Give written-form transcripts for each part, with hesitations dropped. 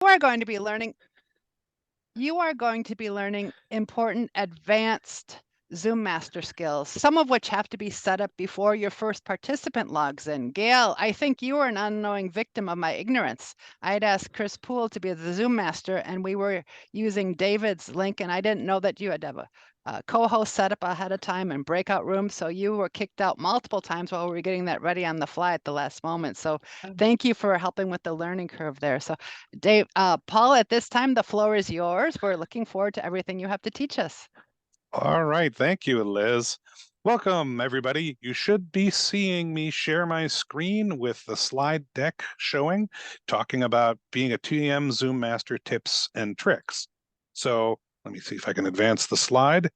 You are going to be learning important advanced Zoom master skills, some of which have to be set up before your first participant logs in. Gail, I think you were an unknowing victim of my ignorance. I had asked Chris Poole to be the Zoom master, and we were using David's link, and I didn't know that you had to have a co-host set up ahead of time and breakout rooms. So you were kicked out multiple times while we were getting that ready on the fly at the last moment. So thank you for helping with the learning curve there. So Dave, Paul, at this time, the floor is yours. We're looking forward to everything you have to teach us. All right. Thank you, Liz. Welcome, everybody. You should be seeing me share my screen with the slide deck showing, talking about being a TM Zoom Master tips and tricks. So let me see if I can advance the slide.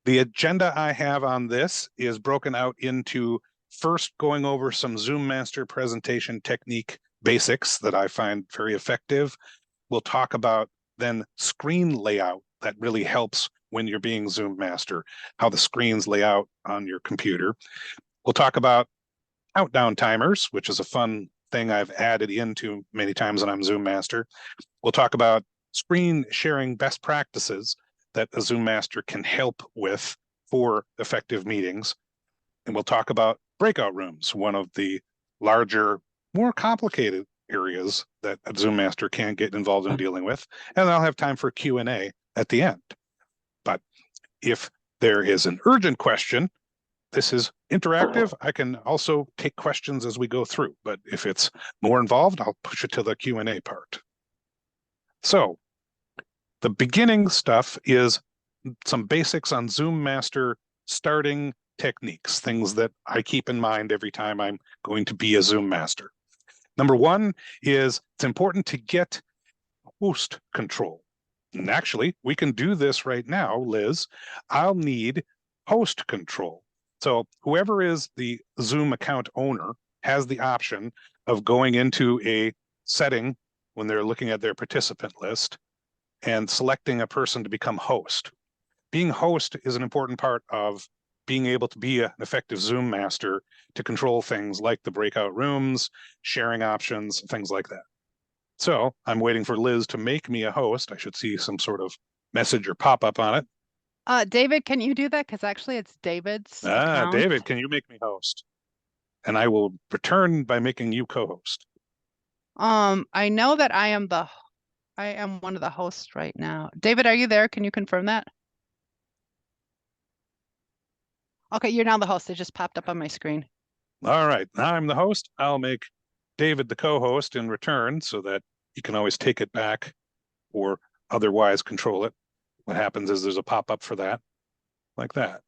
The agenda I have on this is broken out into first going over some Zoom Master presentation technique basics that I find very effective. We'll talk about then screen layout that really helps when you're being Zoom Master, how the screens lay out on your computer. We'll talk about countdown timers, which is a fun thing I've added into many times when I'm Zoom Master. We'll talk about screen sharing best practices that a Zoom Master can help with for effective meetings. And we'll talk about breakout rooms, one of the larger, more complicated areas that a Zoom Master can get involved in dealing with. And I'll have time for Q&A at the end. But if there is an urgent question, this is interactive. I can also take questions as we go through, but if it's more involved, I'll push it to the Q&A part. So the beginning stuff is some basics on Zoom Master starting techniques, things that I keep in mind every time I'm going to be a Zoom Master. Number one is it's important to get host control. And actually, we can do this right now, Liz. I'll need host control. So whoever is the Zoom account owner has the option of going into a setting when they're looking at their participant list and selecting a person to become host. Being host is an important part of being able to be an effective Zoom master to control things like the breakout rooms, sharing options, things like that. So I'm waiting for Liz to make me a host. I should see some sort of message or pop-up on it. David, can you do that? Because actually it's David's account. David, can you make me host? And I will return by making you co-host. I know that I am one of the hosts right now. David, are you there? Can you confirm that? Okay, you're now the host. It just popped up on my screen. All right, now I'm the host. I'll make David the co-host in return so that you can always take it back or otherwise control it. What happens is there's a pop-up for that, like that.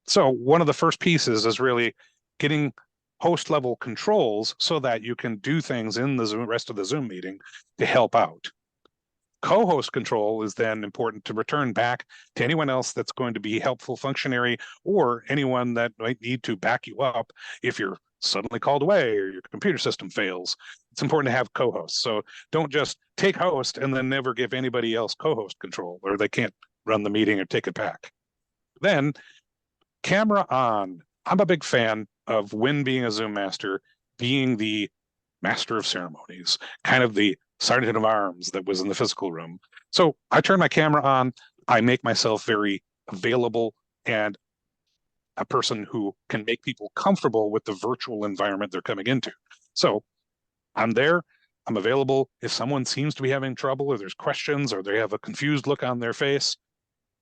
So one of the first pieces is really getting host level controls so that you can do things in the rest of the Zoom meeting to help out. Co-host control is then important to return back to anyone else that's going to be helpful functionary or anyone that might need to back you up if you're suddenly called away or your computer system fails. It's important to have co-hosts. So don't just take host and then never give anybody else co-host control or they can't run the meeting or take it back. Then camera on. I'm a big fan of when being a Zoom master, being the master of ceremonies, kind of the sergeant of arms that was in the physical room. So I turn my camera on. I make myself very available and a person who can make people comfortable with the virtual environment they're coming into. So I'm there. I'm available. If someone seems to be having trouble or there's questions or they have a confused look on their face,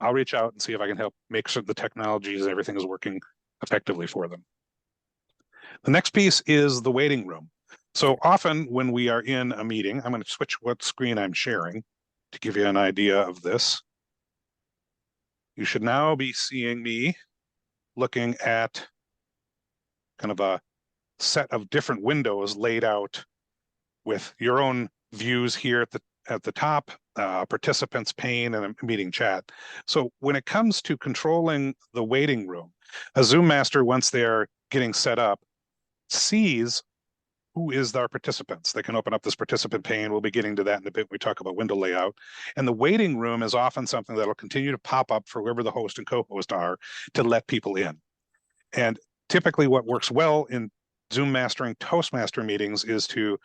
I'll reach out and see if I can help make sure the technologies, everything is working effectively for them. The next piece is the waiting room. So often when we are in a meeting, I'm going to switch what screen I'm sharing to give you an idea of this. You should now be seeing me looking at kind of a set of different windows laid out with your own views here at the top, participants pane and a meeting chat. So when it comes to controlling the waiting room, a Zoom master, once they're getting set up, sees who is our participants. They can open up this participant pane. We'll be getting to that in a bit when we talk about window layout. And the waiting room is often something that'll continue to pop up for whoever the host and co-host are to let people in. And typically what works well in Zoom mastering Toastmaster meetings is to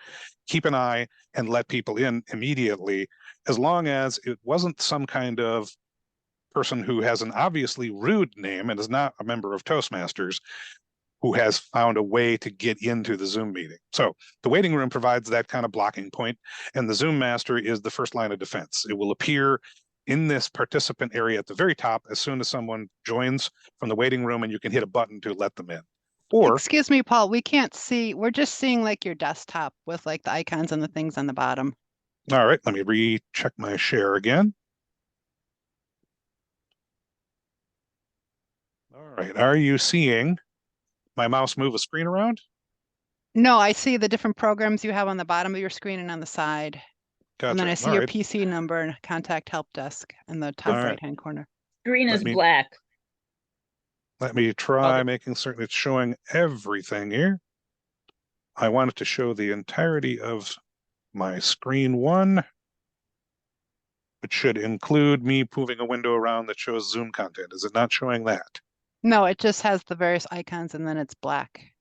keep an eye and let people in immediately, as long as it wasn't some kind of person who has an obviously rude name and is not a member of Toastmasters who has found a way to get into the Zoom meeting. So the waiting room provides that kind of blocking point, and the Zoom master is the first line of defense. It will appear in this participant area at the very top as soon as someone joins from the waiting room, and you can hit a button to let them in. Or, Excuse me, Paul, we can't see. We're just seeing like your desktop with like the icons and the things on the bottom. all right, let me recheck my share again. All right, are you seeing my mouse move a screen around? No, I see the different programs you have on the bottom of your screen and on the side. And then Gotcha. I see All your right. PC number and contact help desk in the top All right. right-hand corner. Screen Let is me black. let me try Other- making certain it's showing everything here. I want it to show the entirety of my screen one, which should include me moving a window around that shows Zoom content. Is it not showing that? No, it just has the various icons and then it's black.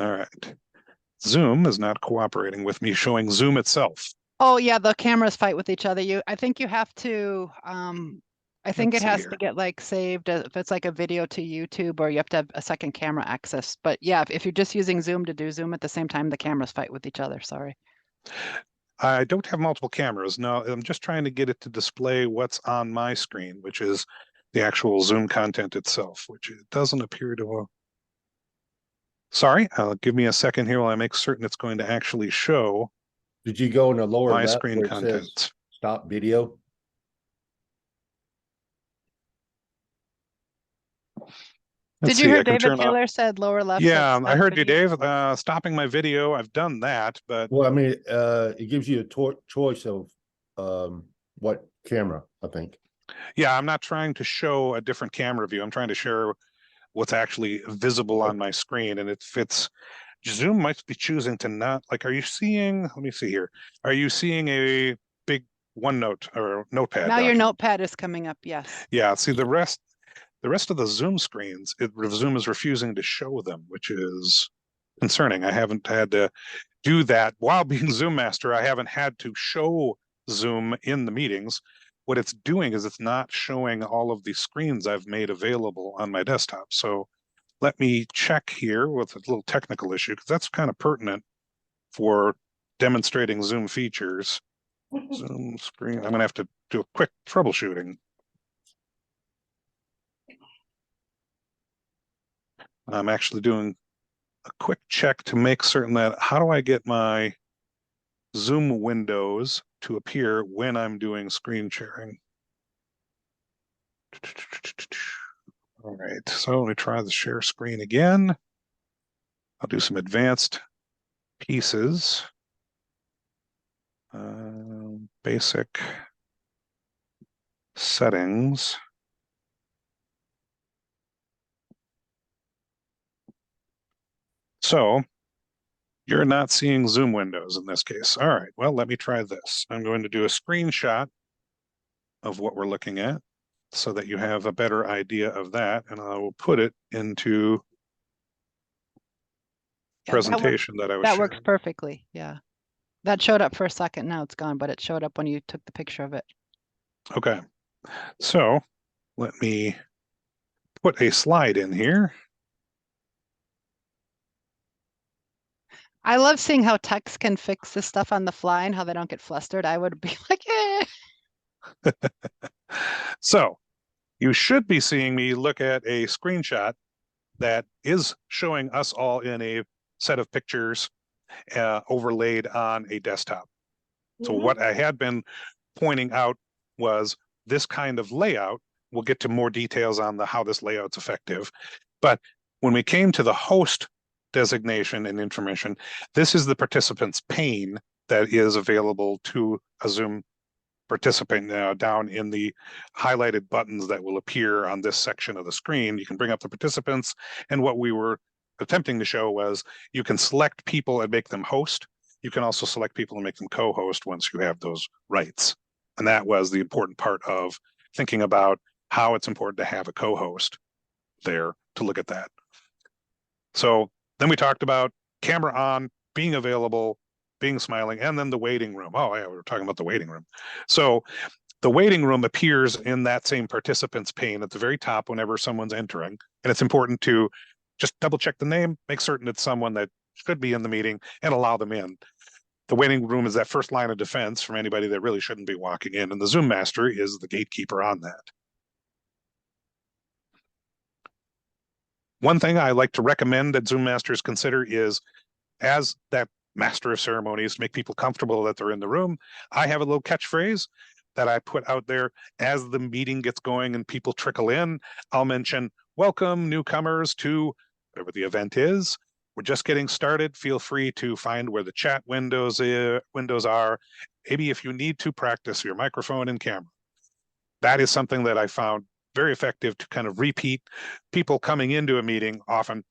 All right. Zoom is not cooperating with me showing Zoom itself. Oh yeah, the cameras fight with each other. I think you have to I think Let's it see has here. to get like saved if it's like a video to YouTube, or you have to have a second camera access. But yeah, if you're just using Zoom to do Zoom at the same time, the cameras fight with each other. Sorry. I don't have multiple cameras. No, I'm just trying to get it to display what's on my screen, which is the actual Zoom content itself, which it doesn't appear to. Sorry, give me a second here while I make certain it's going to actually show Did you go in the lower my left screen where it says content. stop video? Let's Did you see, hear I can David turn off. Taylor said lower left? Yeah, said I stop heard you, video? Dave. Stopping my video, I've done that, but Well, I mean, it gives you a choice of what camera, I think. yeah, I'm not trying to show a different camera view. I'm trying to share what's actually visible on my screen, and it fits. Zoom might be choosing to not like. Are you seeing? Let me see here. Are you seeing a big OneNote or Notepad Now your document? notepad is coming up. Yes. Yeah. See the rest. The rest of the Zoom screens, Zoom is refusing to show them, which is concerning. I haven't had to do that while being Zoom master. I haven't had to show Zoom in the meetings. What it's doing is it's not showing all of the screens I've made available on my desktop. So let me check here with a little technical issue, because that's kind of pertinent for demonstrating Zoom features. Zoom screen. I'm going to have to do a quick troubleshooting. I'm actually doing a quick check to make certain that how do I get my Zoom windows to appear when I'm doing screen sharing. All right, so let me try the share screen again. I'll do some advanced pieces. Basic settings. So you're not seeing Zoom windows in this case. All right, well, let me try this. I'm going to do a screenshot of what we're looking at so that you have a better idea of that, and I will put it into presentation that I was That sharing. works perfectly. Yeah. That showed up for a second. Now it's gone, but it showed up when you took the picture of it. Okay, so let me put a slide in here. I love seeing how techs can fix this stuff on the fly and how they don't get flustered. I would be like, eh. So you should be seeing me look at a screenshot that is showing us all in a set of pictures overlaid on a desktop. So what I had been pointing out was this kind of layout. We'll get to more details on how this layout's effective. But when we came to the host designation and information, this is the participant's pane that is available to a Zoom participant down in the highlighted buttons that will appear on this section of the screen. You can bring up the participants, and what we were attempting to show was you can select people and make them host. You can also select people and make them co-host once you have those rights. And that was the important part of thinking about how it's important to have a co-host there to look at that. So then we talked about camera on, being available, being smiling, and then the waiting room. Oh, yeah, we were talking about the waiting room. So the waiting room appears in that same participants pane at the very top whenever someone's entering. And it's important to just double check the name, make certain it's someone that should be in the meeting, and allow them in. The waiting room is that first line of defense from anybody that really shouldn't be walking in. And the Zoom master is the gatekeeper on that. One thing I like to recommend that Zoom masters consider is, as that master of ceremonies, to make people comfortable that they're in the room, I have a little catchphrase that I put out there as the meeting gets going and people trickle in. I'll mention, welcome newcomers to whatever the event is. We're just getting started. Feel free to find where the chat windows are. Maybe if you need to, practice your microphone and camera. That is something that I found very effective to kind of repeat. People coming into a meeting often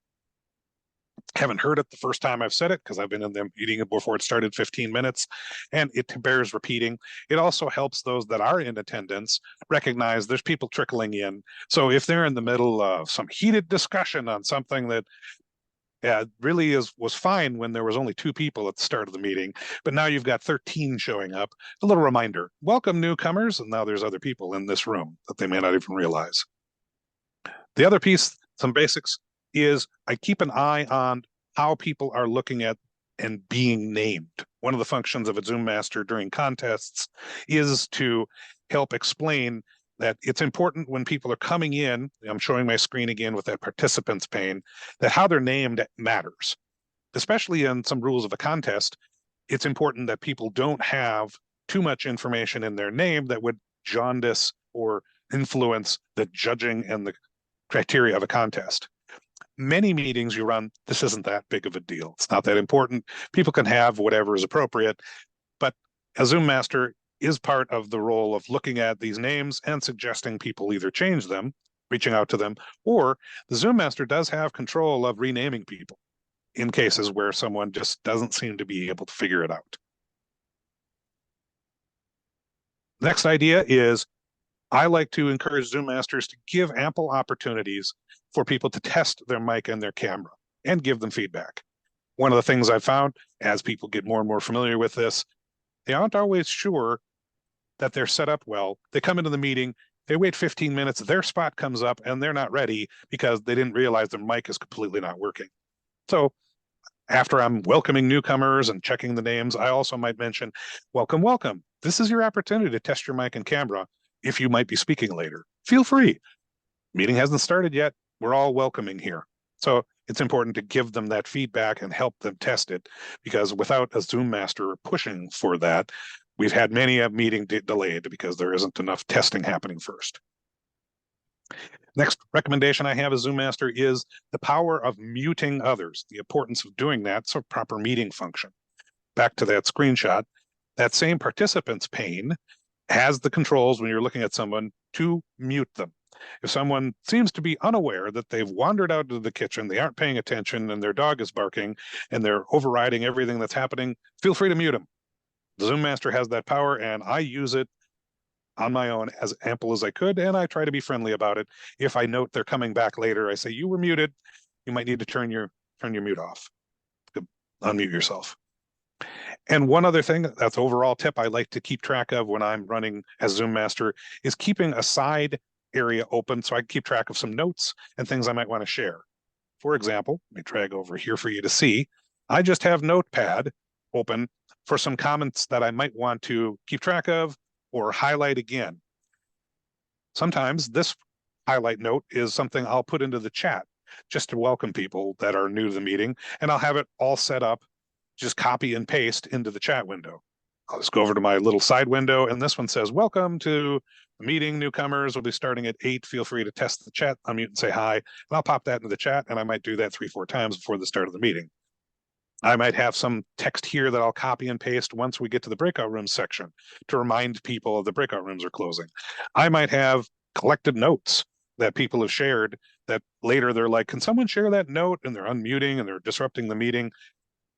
haven't heard it the first time I've said it, because I've been in the meeting before it started 15 minutes, and it bears repeating. It also helps those that are in attendance recognize there's people trickling in. So if they're in the middle of some heated discussion on something that really was fine when there was only 2 people at the start of the meeting, but now you've got 13 showing up, a little reminder, welcome newcomers, and now there's other people in this room that they may not even realize. The other piece, some basics, is I keep an eye on how people are looking at and being named. One of the functions of a Zoom master during contests is to help explain that it's important when people are coming in, I'm showing my screen again with that participants pane, that how they're named matters. Especially in some rules of a contest, it's important that people don't have too much information in their name that would jaundice or influence the judging and the criteria of a contest. Many meetings you run, this isn't that big of a deal. It's not that important. People can have whatever is appropriate, but a Zoom master is part of the role of looking at these names and suggesting people either change them, reaching out to them, or the Zoom master does have control of renaming people in cases where someone just doesn't seem to be able to figure it out. Next idea is, I like to encourage Zoom masters to give ample opportunities for people to test their mic and their camera and give them feedback. One of the things I've found as people get more and more familiar with this, they aren't always sure that they're set up well. They come into the meeting, they wait 15 minutes, their spot comes up and they're not ready because they didn't realize their mic is completely not working. So after I'm welcoming newcomers and checking the names, I also might mention, welcome, welcome. This is your opportunity to test your mic and camera if you might be speaking later. Feel free. Meeting hasn't started yet. We're all welcoming here. So it's important to give them that feedback and help them test it, because without a Zoom master pushing for that, we've had many a meeting delayed because there isn't enough testing happening first. Next recommendation I have as Zoom master is the power of muting others, the importance of doing that, so proper meeting function. Back to that screenshot, that same participants pane has the controls when you're looking at someone to mute them. If someone seems to be unaware that they've wandered out to the kitchen, they aren't paying attention, and their dog is barking, and they're overriding everything that's happening, feel free to mute them. The Zoom master has that power, and I use it on my own as ample as I could, and I try to be friendly about it. If I note they're coming back later, I say, you were muted. You might need to turn your mute off. Unmute yourself. And one other thing, that's overall tip I like to keep track of when I'm running as Zoom master, is keeping a side area open so I can keep track of some notes and things I might want to share. For example, let me drag over here for you to see. I just have Notepad open for some comments that I might want to keep track of or highlight again. Sometimes this highlight note is something I'll put into the chat just to welcome people that are new to the meeting, and I'll have it all set up, just copy and paste into the chat window. I'll just go over to my little side window, and this one says, welcome to the meeting, newcomers. We'll be starting at 8. Feel free to test the chat, unmute and say hi, and I'll pop that into the chat, and I might do that 3-4 times before the start of the meeting. I might have some text here that I'll copy and paste once we get to the breakout room section to remind people of the breakout rooms are closing. I might have collected notes that people have shared that later they're like, can someone share that note? And they're unmuting and they're disrupting the meeting.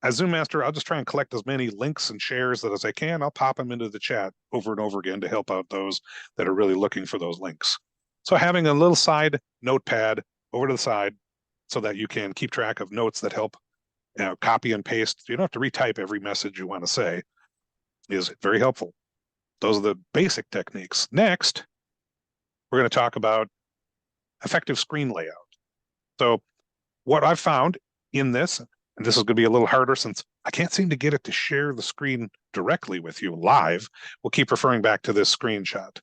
As Zoom master, I'll just try and collect as many links and shares that as I can. I'll pop them into the chat over and over again to help out those that are really looking for those links. So having a little side notepad over to the side so that you can keep track of notes that help copy and paste. You don't have to retype every message you want to say. Is very helpful. Those are the basic techniques. Next, we're going to talk about effective screen layout. So what I've found in this, and this is going to be a little harder since I can't seem to get it to share the screen directly with you live. We'll keep referring back to this screenshot.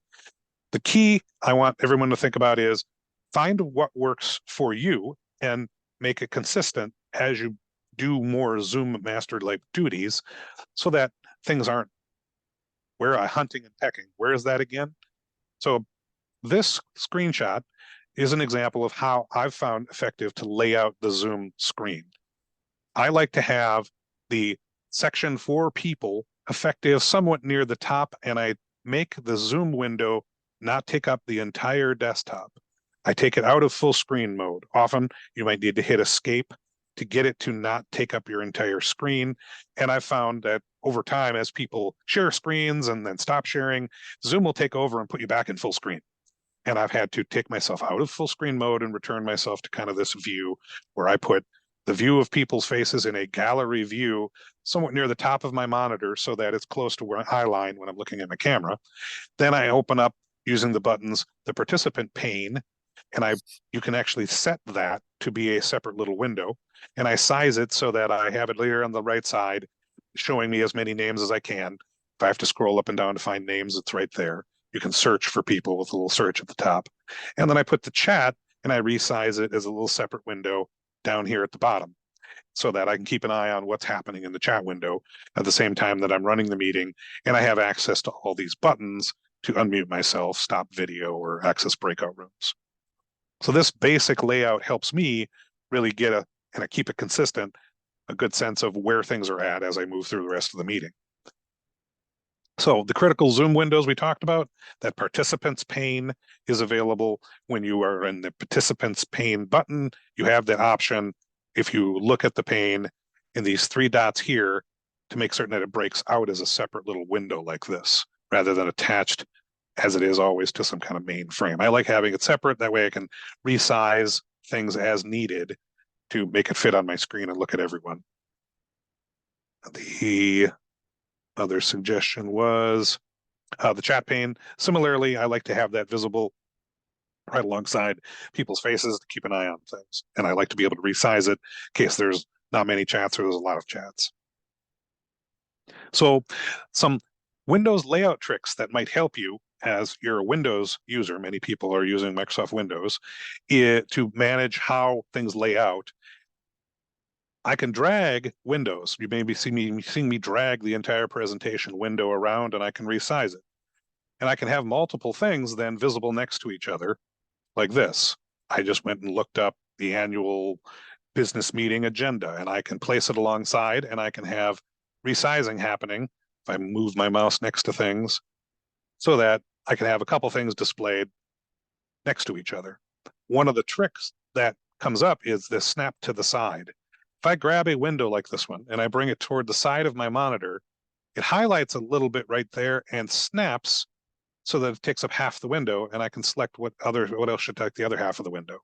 The key I want everyone to think about is find what works for you and make it consistent as you do more Zoom master-like duties so that things aren't where I hunting and pecking. Where is that again? So this screenshot is an example of how I've found effective to lay out the Zoom screen. I like to have the section for people effective somewhat near the top, and I make the Zoom window not take up the entire desktop. I take it out of full screen mode. Often you might need to hit escape to get it to not take up your entire screen. And I've found that over time, as people share screens and then stop sharing, Zoom will take over and put you back in full screen. And I've had to take myself out of full screen mode and return myself to kind of this view where I put the view of people's faces in a gallery view somewhat near the top of my monitor so that it's close to where I line when I'm looking at my camera. Then I open up using the buttons, the participant pane, and you can actually set that to be a separate little window. And I size it so that I have it later on the right side, showing me as many names as I can. If I have to scroll up and down to find names, it's right there. You can search for people with a little search at the top. And then I put the chat and I resize it as a little separate window down here at the bottom so that I can keep an eye on what's happening in the chat window at the same time that I'm running the meeting. And I have access to all these buttons to unmute myself, stop video, or access breakout rooms. So this basic layout helps me really get and I keep it consistent, a good sense of where things are at as I move through the rest of the meeting. So the critical Zoom windows we talked about, that participants pane is available when you are in the participants pane button. You have that option if you look at the pane in these three dots here to make certain that it breaks out as a separate little window like this, rather than attached as it is always to some kind of main frame. I like having it separate. That way I can resize things as needed to make it fit on my screen and look at everyone. The other suggestion was the chat pane. Similarly, I like to have that visible right alongside people's faces to keep an eye on things. And I like to be able to resize it in case there's not many chats or there's a lot of chats. So some Windows layout tricks that might help you as you're a Windows user. Many people are using Microsoft Windows to manage how things lay out. I can drag windows. You may be seeing me drag the entire presentation window around, and I can resize it. And I can have multiple things then visible next to each other like this. I just went and looked up the annual business meeting agenda, and I can place it alongside, and I can have resizing happening if I move my mouse next to things so that I can have a couple things displayed next to each other. One of the tricks that comes up is this snap to the side. If I grab a window like this one and I bring it toward the side of my monitor, it highlights a little bit right there and snaps so that it takes up half the window, and I can select what else should take the other half of the window.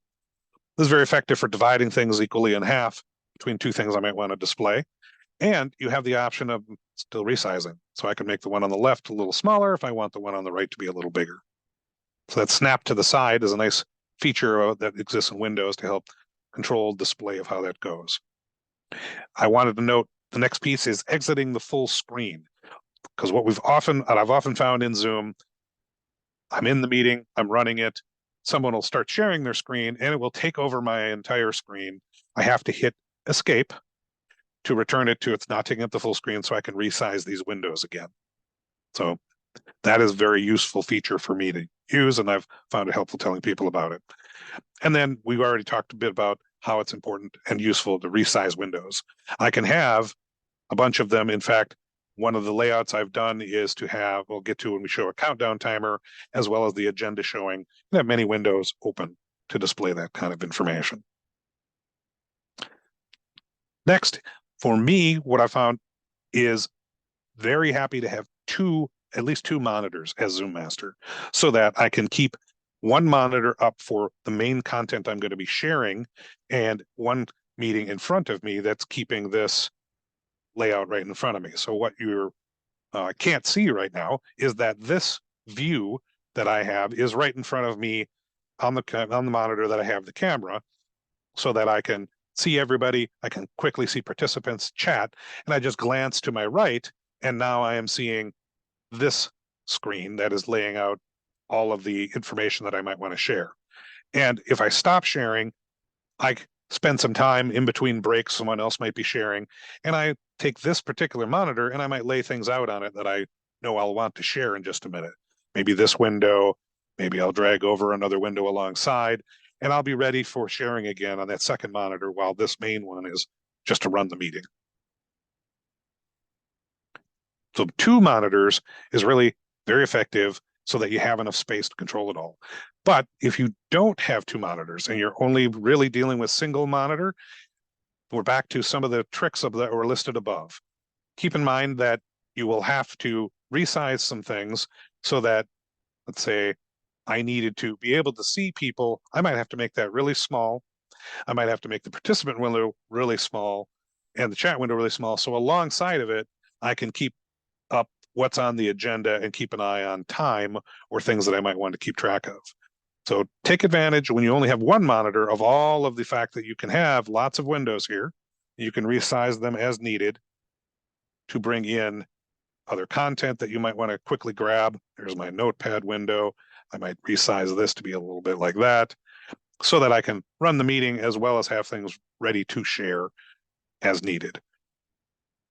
This is very effective for dividing things equally in half between two things I might want to display. And you have the option of still resizing. So I can make the one on the left a little smaller if I want the one on the right to be a little bigger. So that snap to the side is a nice feature that exists in Windows to help control display of how that goes. I wanted to note the next piece is exiting the full screen, because I've often found in Zoom, I'm in the meeting, I'm running it, someone will start sharing their screen and it will take over my entire screen. I have to hit escape to return it to it's not taking up the full screen so I can resize these windows again. So that is a very useful feature for me to use, and I've found it helpful telling people about it. And then we've already talked a bit about how it's important and useful to resize windows. I can have a bunch of them. In fact, one of the layouts I've done is to have, we'll get to when we show a countdown timer, as well as the agenda showing, and have many windows open to display that kind of information. Next, for me, what I found is very happy to have at least two monitors as Zoom Master, so that I can keep one monitor up for the main content I'm going to be sharing and one meeting in front of me that's keeping this layout right in front of me. So what you can't see right now is that this view that I have is right in front of me on the monitor that I have the camera, so that I can see everybody. I can quickly see participants chat, and I just glance to my right, and now I am seeing this screen that is laying out all of the information that I might want to share. And if I stop sharing, I spend some time in between breaks, someone else might be sharing, and I take this particular monitor and I might lay things out on it that I know I'll want to share in just a minute. Maybe this window, maybe I'll drag over another window alongside, and I'll be ready for sharing again on that second monitor while this main one is just to run the meeting. So 2 monitors is really very effective so that you have enough space to control it all. But if you don't have 2 monitors and you're only really dealing with single monitor, we're back to some of the tricks that were listed above. Keep in mind that you will have to resize some things so that, let's say, I needed to be able to see people. I might have to make that really small. I might have to make the participant window really small and the chat window really small. So alongside of it, I can keep up what's on the agenda and keep an eye on time or things that I might want to keep track of. So take advantage when you only have 1 monitor of all of the fact that you can have lots of windows here. You can resize them as needed to bring in other content that you might want to quickly grab. There's my notepad window. I might resize this to be a little bit like that so that I can run the meeting as well as have things ready to share as needed.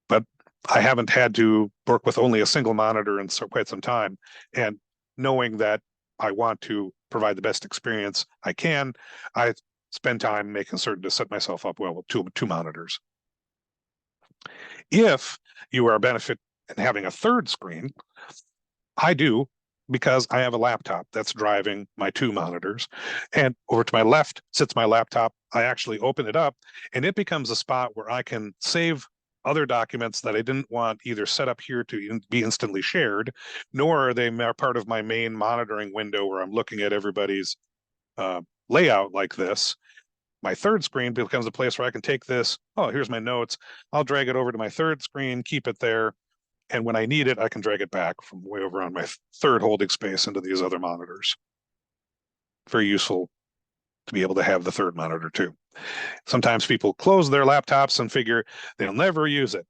But I haven't had to work with only a single monitor in quite some time. And knowing that I want to provide the best experience I can, I spend time making certain to set myself up well with two monitors. If you are a benefit in having a third screen, I do, because I have a laptop that's driving my 2 monitors. And over to my left sits my laptop. I actually open it up and it becomes a spot where I can save other documents that I didn't want either set up here to be instantly shared, nor are they part of my main monitoring window where I'm looking at everybody's layout like this. My third screen becomes a place where I can take this. Oh, here's my notes. I'll drag it over to my third screen, keep it there. And when I need it, I can drag it back from way over on my third holding space into these other monitors. Very useful to be able to have the third monitor too. Sometimes people close their laptops and figure they'll never use it.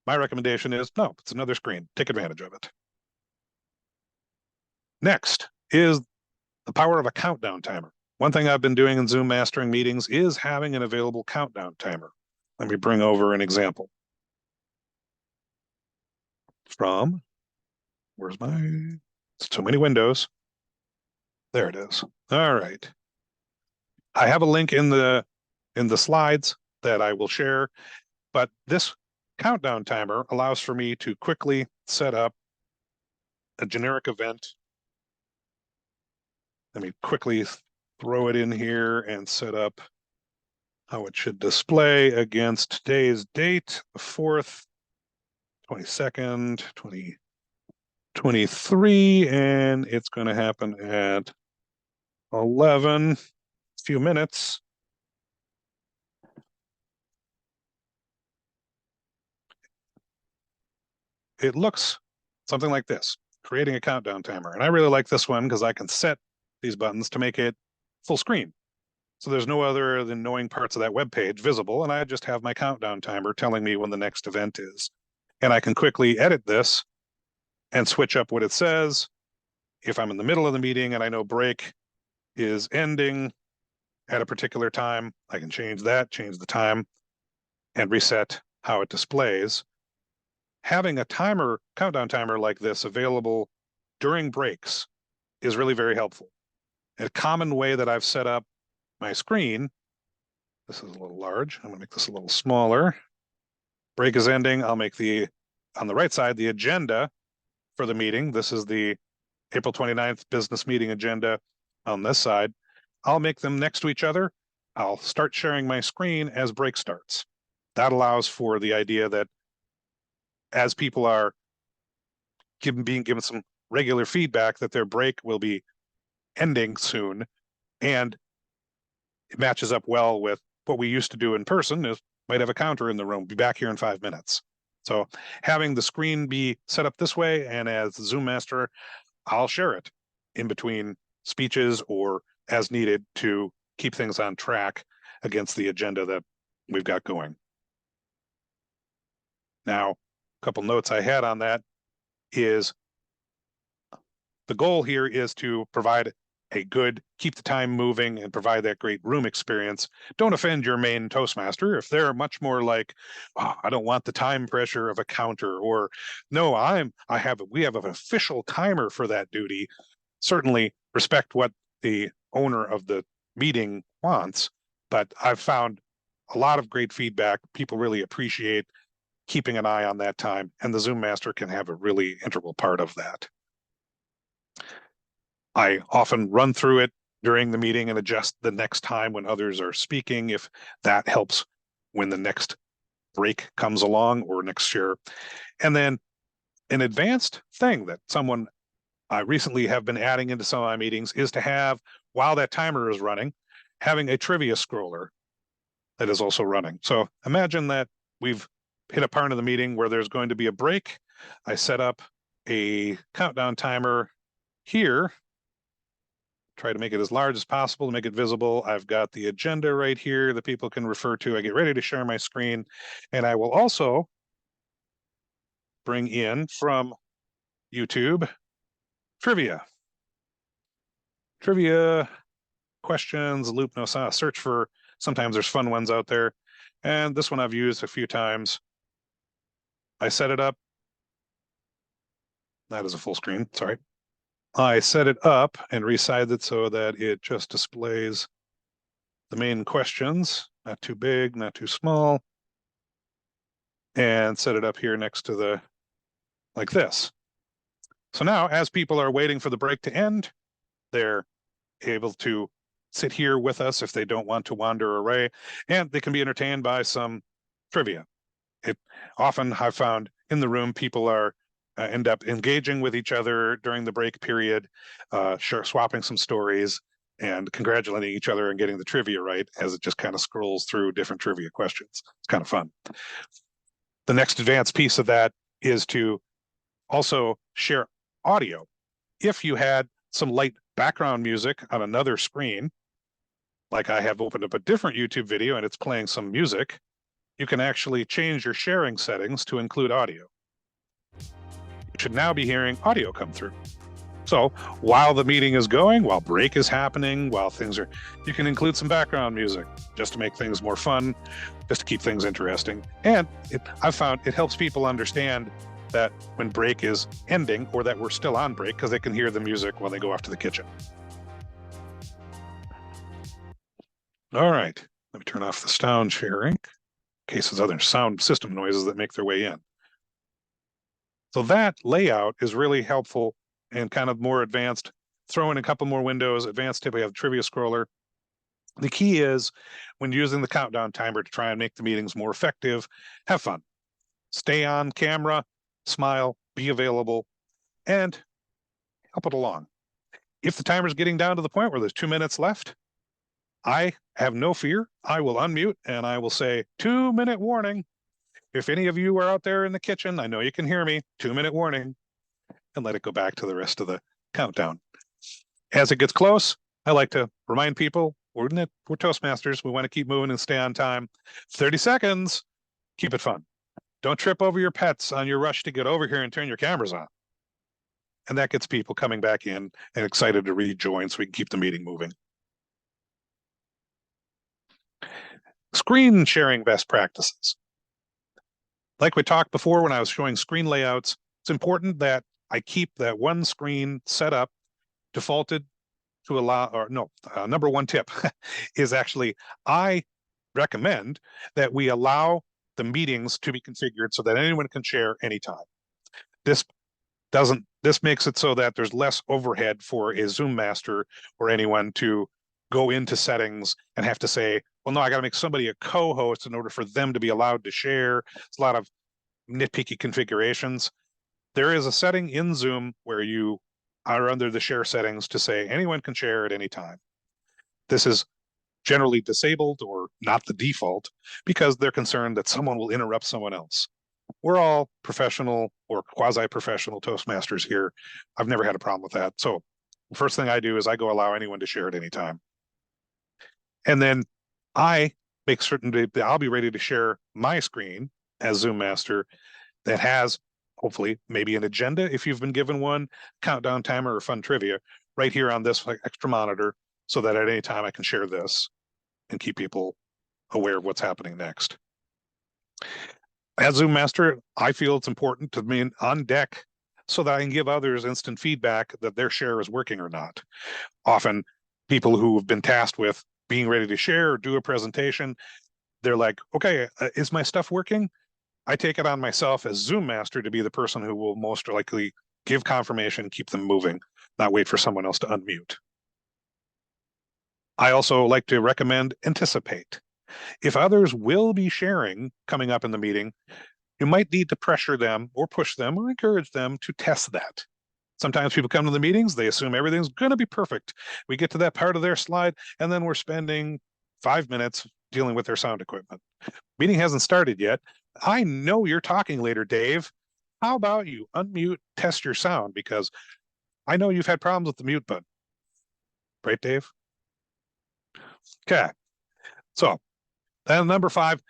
My recommendation is, no, it's another screen. Take advantage of it. Next is the power of a countdown timer. One thing I've been doing in Zoom mastering meetings is having an available countdown timer. Let me bring over an example. From, where's my, it's too many windows. There it is. All right. I have a link in the slides that I will share, but this countdown timer allows for me to quickly set up a generic event. Let me quickly throw it in here and set up how it should display against today's date, the 4th, 22nd, 2023, and it's going to happen at 11, a few minutes. It looks something like this, creating a countdown timer. And I really like this one because I can set these buttons to make it full screen. So there's no other than knowing parts of that web page visible, and I just have my countdown timer telling me when the next event is. And I can quickly edit this and switch up what it says. If I'm in the middle of the meeting and I know break is ending at a particular time, I can change that, change the time, and reset how it displays. Having a countdown timer like this available during breaks is really very helpful. A common way that I've set up my screen, this is a little large, I'm gonna make this a little smaller. Break is ending, I'll make on the right side, the agenda for the meeting. This is the April 29th business meeting agenda on this side. I'll make them next to each other. I'll start sharing my screen as break starts. That allows for the idea that as people are being given some regular feedback that their break will be ending soon, and it matches up well with what we used to do in person is might have a counter in the room, be back here in 5 minutes. So having the screen be set up this way, and as the Zoom master, I'll share it in between speeches or as needed to keep things on track against the agenda that we've got going. Now, a couple notes I had on that is the goal here is to provide a good, keep the time moving and provide that great room experience. Don't offend your main Toastmaster if they're much more like, oh, I don't want the time pressure of a counter, or no, we have an official timer for that duty. Certainly respect what the owner of the meeting wants, but I've found a lot of great feedback. People really appreciate keeping an eye on that time, and the Zoom master can have a really integral part of that. I often run through it during the meeting and adjust the next time when others are speaking, if that helps when the next break comes along or next share. And then an advanced thing that someone I recently have been adding into some of my meetings is to have, while that timer is running, having a trivia scroller that is also running. So imagine that we've hit a part of the meeting where there's going to be a break. I set up a countdown timer here, try to make it as large as possible to make it visible. I've got the agenda right here that people can refer to. I get ready to share my screen, and I will also bring in from YouTube trivia questions, loop no search for, sometimes there's fun ones out there. And this one I've used a few times. I set it up. That is a full screen, sorry. I set it up and resized it so that it just displays the main questions, not too big, not too small, and set it up here next to the, like this. So now, as people are waiting for the break to end, they're able to sit here with us if they don't want to wander away, and they can be entertained by some trivia. It often, I've found in the room, people are end up engaging with each other during the break period, swapping some stories and congratulating each other and getting the trivia right as it just kind of scrolls through different trivia questions. It's kind of fun. The next advanced piece of that is to also share audio. If you had some light background music on another screen, like I have opened up a different YouTube video and it's playing some music, you can actually change your sharing settings to include audio. You should now be hearing audio come through. So while the meeting is going, while break is happening, while things are, you can include some background music just to make things more fun, just to keep things interesting. And I've found it helps people understand that when break is ending or that we're still on break, because they can hear the music while they go off to the kitchen. All right, let me turn off the sound sharing in case there's other sound system noises that make their way in. So that layout is really helpful and kind of more advanced. Throw in a couple more windows, advanced tip, we have the trivia scroller. The key is when using the countdown timer to try and make the meetings more effective, have fun. Stay on camera, smile, be available, and help it along. If the timer's getting down to the point where there's 2 minutes left, I have no fear. I will unmute and I will say 2-minute warning. If any of you are out there in the kitchen, I know you can hear me, 2-minute warning, and let it go back to the rest of the countdown. As it gets close, I like to remind people, we're Toastmasters. We want to keep moving and stay on time. 30 seconds, keep it fun. Don't trip over your pets on your rush to get over here and turn your cameras on. And that gets people coming back in and excited to rejoin so we can keep the meeting moving. Screen sharing best practices. Like we talked before when I was showing screen layouts, it's important that I keep that one screen set up, defaulted to allow, or no, number one tip is actually, I recommend that we allow the meetings to be configured so that anyone can share anytime. This makes it so that there's less overhead for a Zoom master or anyone to go into settings and have to say, well, no, I got to make somebody a co-host in order for them to be allowed to share. It's a lot of nitpicky configurations. There is a setting in Zoom where you are under the share settings to say anyone can share at any time. This is generally disabled or not the default because they're concerned that someone will interrupt someone else. We're all professional or quasi-professional Toastmasters here. I've never had a problem with that. So the first thing I do is I go allow anyone to share at any time. And then I make certain that I'll be ready to share my screen as Zoom Master that has hopefully maybe an agenda if you've been given one, countdown timer or fun trivia right here on this extra monitor so that at any time I can share this and keep people aware of what's happening next. As Zoom Master, I feel it's important to be on deck so that I can give others instant feedback that their share is working or not. Often people who have been tasked with being ready to share or do a presentation, they're like, okay, is my stuff working? I take it on myself as Zoom Master to be the person who will most likely give confirmation, keep them moving, not wait for someone else to unmute. I also like to recommend anticipate. If others will be sharing coming up in the meeting, you might need to pressure them or push them or encourage them to test that. Sometimes people come to the meetings, they assume everything's going to be perfect. We get to that part of their slide, and then we're spending 5 minutes dealing with their sound equipment. Meeting hasn't started yet. I know you're talking later, Dave. How about you unmute, test your sound, because I know you've had problems with the mute button. Right, Dave? Okay. So, and number 5,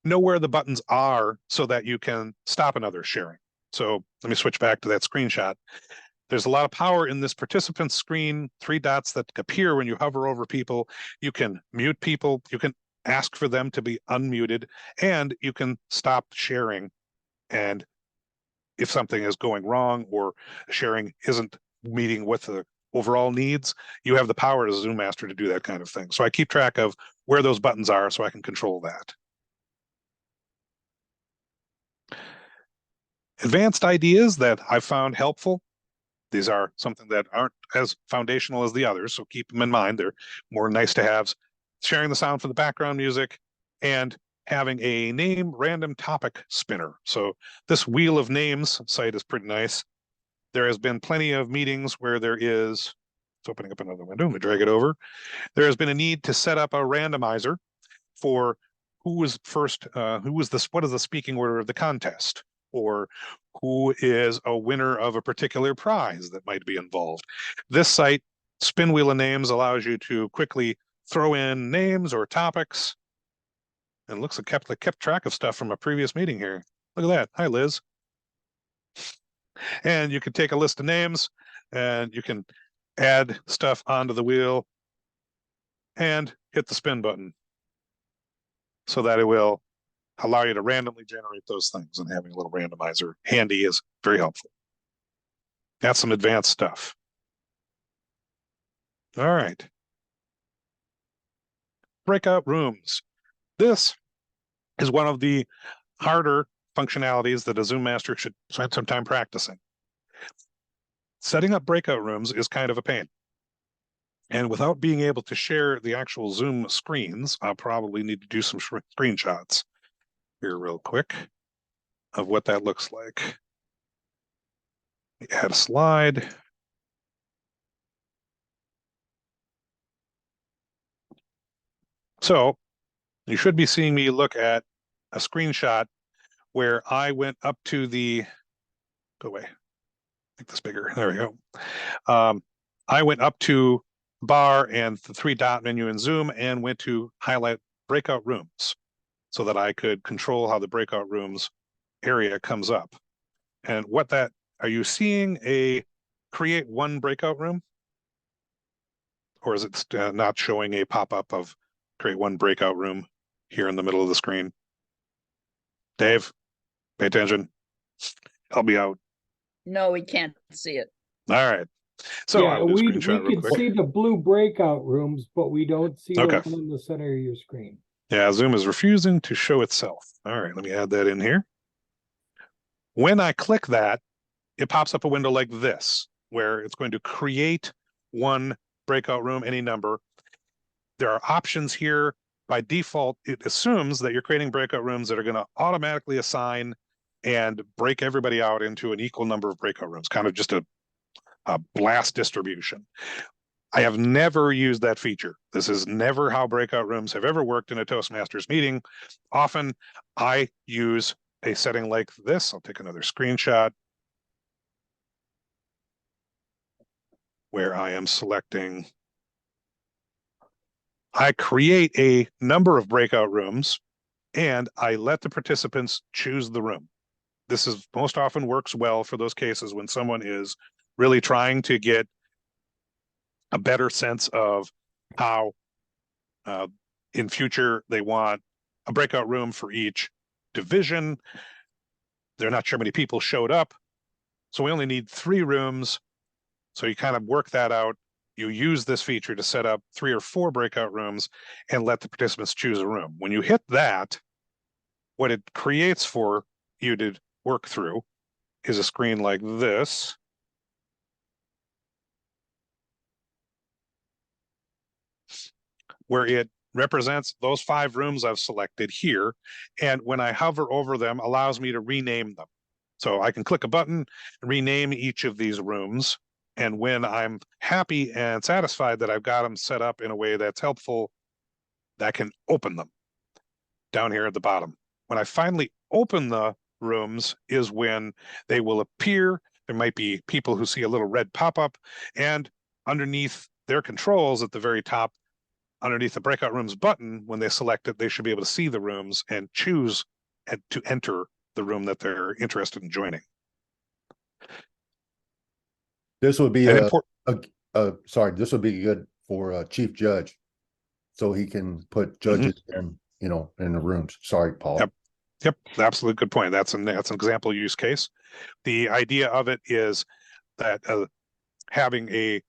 know where the buttons are so that you can stop another sharing. So let me switch back to that screenshot. There's a lot of power in this participant screen, 3 dots that appear when you hover over people. You can mute people, you can ask for them to be unmuted, and you can stop sharing. And if something is going wrong or sharing isn't meeting with the overall needs, you have the power as a Zoom Master to do that kind of thing. So I keep track of where those buttons are so I can control that. Advanced ideas that I've found helpful. These are something that aren't as foundational as the others, so keep them in mind. They're more nice to haves. Sharing the sound for the background music and having a name random topic spinner. So this wheel of names site is pretty nice. There has been plenty of meetings where there is, it's opening up another window, let me drag it over. There has been a need to set up a randomizer for who was first, what is the speaking order of the contest, or who is a winner of a particular prize that might be involved. This site, Spin Wheel of Names, allows you to quickly throw in names or topics. And looks like kept track of stuff from a previous meeting here. Look at that. Hi, Liz. And you can take a list of names and you can add stuff onto the wheel and hit the spin button so that it will allow you to randomly generate those things, and having a little randomizer handy is very helpful. That's some advanced stuff. All right. Breakout rooms. This is one of the harder functionalities that a Zoom Master should spend some time practicing. Setting up breakout rooms is kind of a pain. And without being able to share the actual Zoom screens, I'll probably need to do some screenshots here real quick of what that looks like. Add a slide. So you should be seeing me look at a screenshot where I went up to the, go away, make this bigger, there we go. I went up to bar and the 3-dot menu in Zoom and went to highlight breakout rooms so that I could control how the breakout rooms area comes up. And what that, are you seeing a create one breakout room? Or is it not showing a pop-up of create one breakout room here in the middle of the screen? Dave, pay attention. I'll be out. No, we can't see it. All right. So yeah, I'll do a we screenshot real can quick. see the blue breakout rooms, but we don't see Okay. the one in the center of your screen. Yeah, Zoom is refusing to show itself. All right, let me add that in here. When I click that, it pops up a window like this, where it's going to create one breakout room, any number. There are options here. By default, it assumes that you're creating breakout rooms that are going to automatically assign and break everybody out into an equal number of breakout rooms, kind of just a blast distribution. I have never used that feature. This is never how breakout rooms have ever worked in a Toastmasters meeting. Often I use a setting like this. I'll take another screenshot where I am selecting. I create a number of breakout rooms and I let the participants choose the room. This is most often works well for those cases when someone is really trying to get a better sense of how in future they want a breakout room for each division. They're not sure how many people showed up, so we only need 3 rooms. So you kind of work that out. You use this feature to set up 3 or 4 breakout rooms and let the participants choose a room. When you hit that, what it creates for you to work through is a screen like this. Where it represents those 5 rooms I've selected here. And when I hover over them, allows me to rename them. So I can click a button, rename each of these rooms. And when I'm happy and satisfied that I've got them set up in a way that's helpful, I can open them down here at the bottom. When I finally open the rooms is when they will appear. There might be people who see a little red pop-up, and underneath their controls at the very top, underneath the breakout rooms button, when they select it, they should be able to see the rooms and choose to enter the room that they're interested in joining. This would be And sorry, this would be good for a chief judge. So he can put judges in, you know, in the rooms. Sorry, Paul. Yep, absolutely good point. That's an example use case. The idea of it is that having a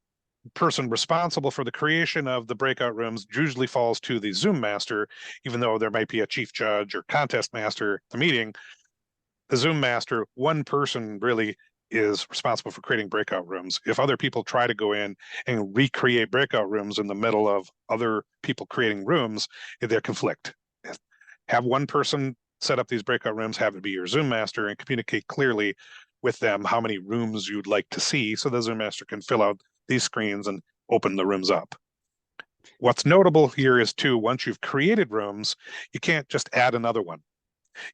person responsible for the creation of the breakout rooms usually falls to the Zoom master, even though there might be a chief judge or contest master at the meeting. The Zoom master, one person really is responsible for creating breakout rooms. If other people try to go in and recreate breakout rooms in the middle of other people creating rooms, they conflict. Have one person set up these breakout rooms, have it be your Zoom master, and communicate clearly with them how many rooms you'd like to see, so the Zoom master can fill out these screens and open the rooms up. What's notable here is too, once you've created rooms, you can't just add another one.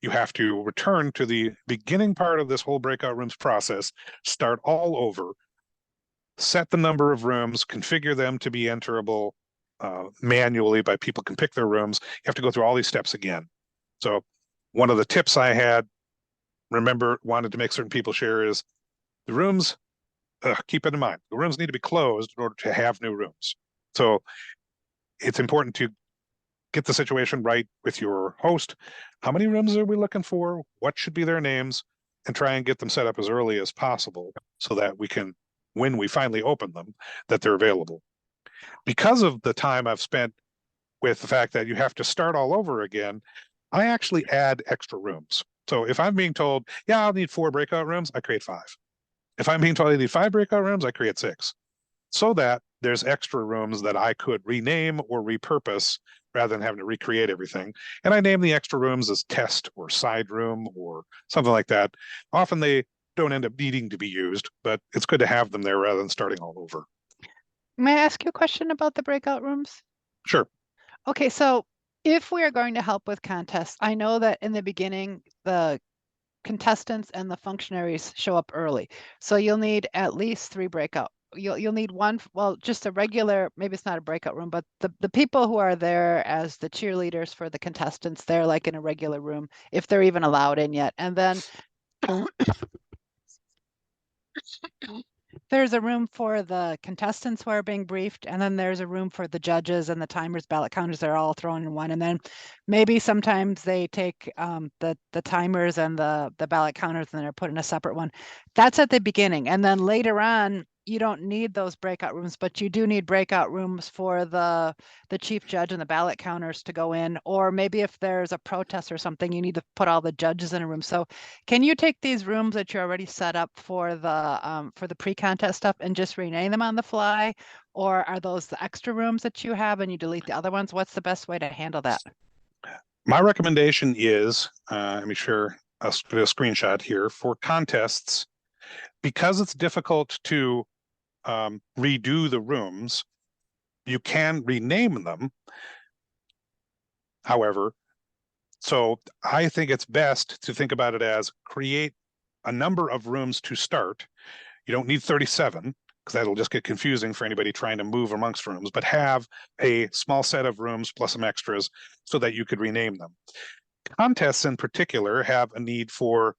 You have to return to the beginning part of this whole breakout rooms process, start all over, set the number of rooms, configure them to be enterable manually by people can pick their rooms. You have to go through all these steps again. So one of the tips I had, wanted to make certain people share is the rooms, keep it in mind, the rooms need to be closed in order to have new rooms. So it's important to get the situation right with your host. How many rooms are we looking for? What should be their names? And try and get them set up as early as possible so that we can, when we finally open them, that they're available. Because of the time I've spent with the fact that you have to start all over again, I actually add extra rooms. So if I'm being told, yeah, I'll need 4 breakout rooms, I create 5. If I'm being told I need 5 breakout rooms, I create 6. So that there's extra rooms that I could rename or repurpose rather than having to recreate everything. And I name the extra rooms as test or side room or something like that. Often they don't end up needing to be used, but it's good to have them there rather than starting all over. May I ask you a question about the breakout rooms? Sure. Okay, so if we are going to help with contests, I know that in the beginning, the contestants and the functionaries show up early. So you'll need at least 3 breakout. You'll need one, well, just a regular, maybe it's not a breakout room, but the people who are there as the cheerleaders for the contestants, they're like in a regular room, if they're even allowed in yet. And then there's a room for the contestants who are being briefed, and then there's a room for the judges and the timers, ballot counters. They're all thrown in one, and then maybe sometimes they take the timers and the ballot counters and they're put in a separate one. That's at the beginning, and then later on, you don't need those breakout rooms, but you do need breakout rooms for the chief judge and the ballot counters to go in, or maybe if there's a protest or something, you need to put all the judges in a room. So can you take these rooms that you're already set up for the pre-contest stuff and just rename them on the fly? Or are those the extra rooms that you have and you delete the other ones? What's the best way to handle that? My recommendation is, let me share a screenshot here for contests. Because it's difficult to redo the rooms, You can rename them, however. So I think it's best to think about it as create a number of rooms to start. You don't need 37 because that'll just get confusing for anybody trying to move amongst rooms, but have a small set of rooms plus some extras so that you could rename them. Contests in particular have a need for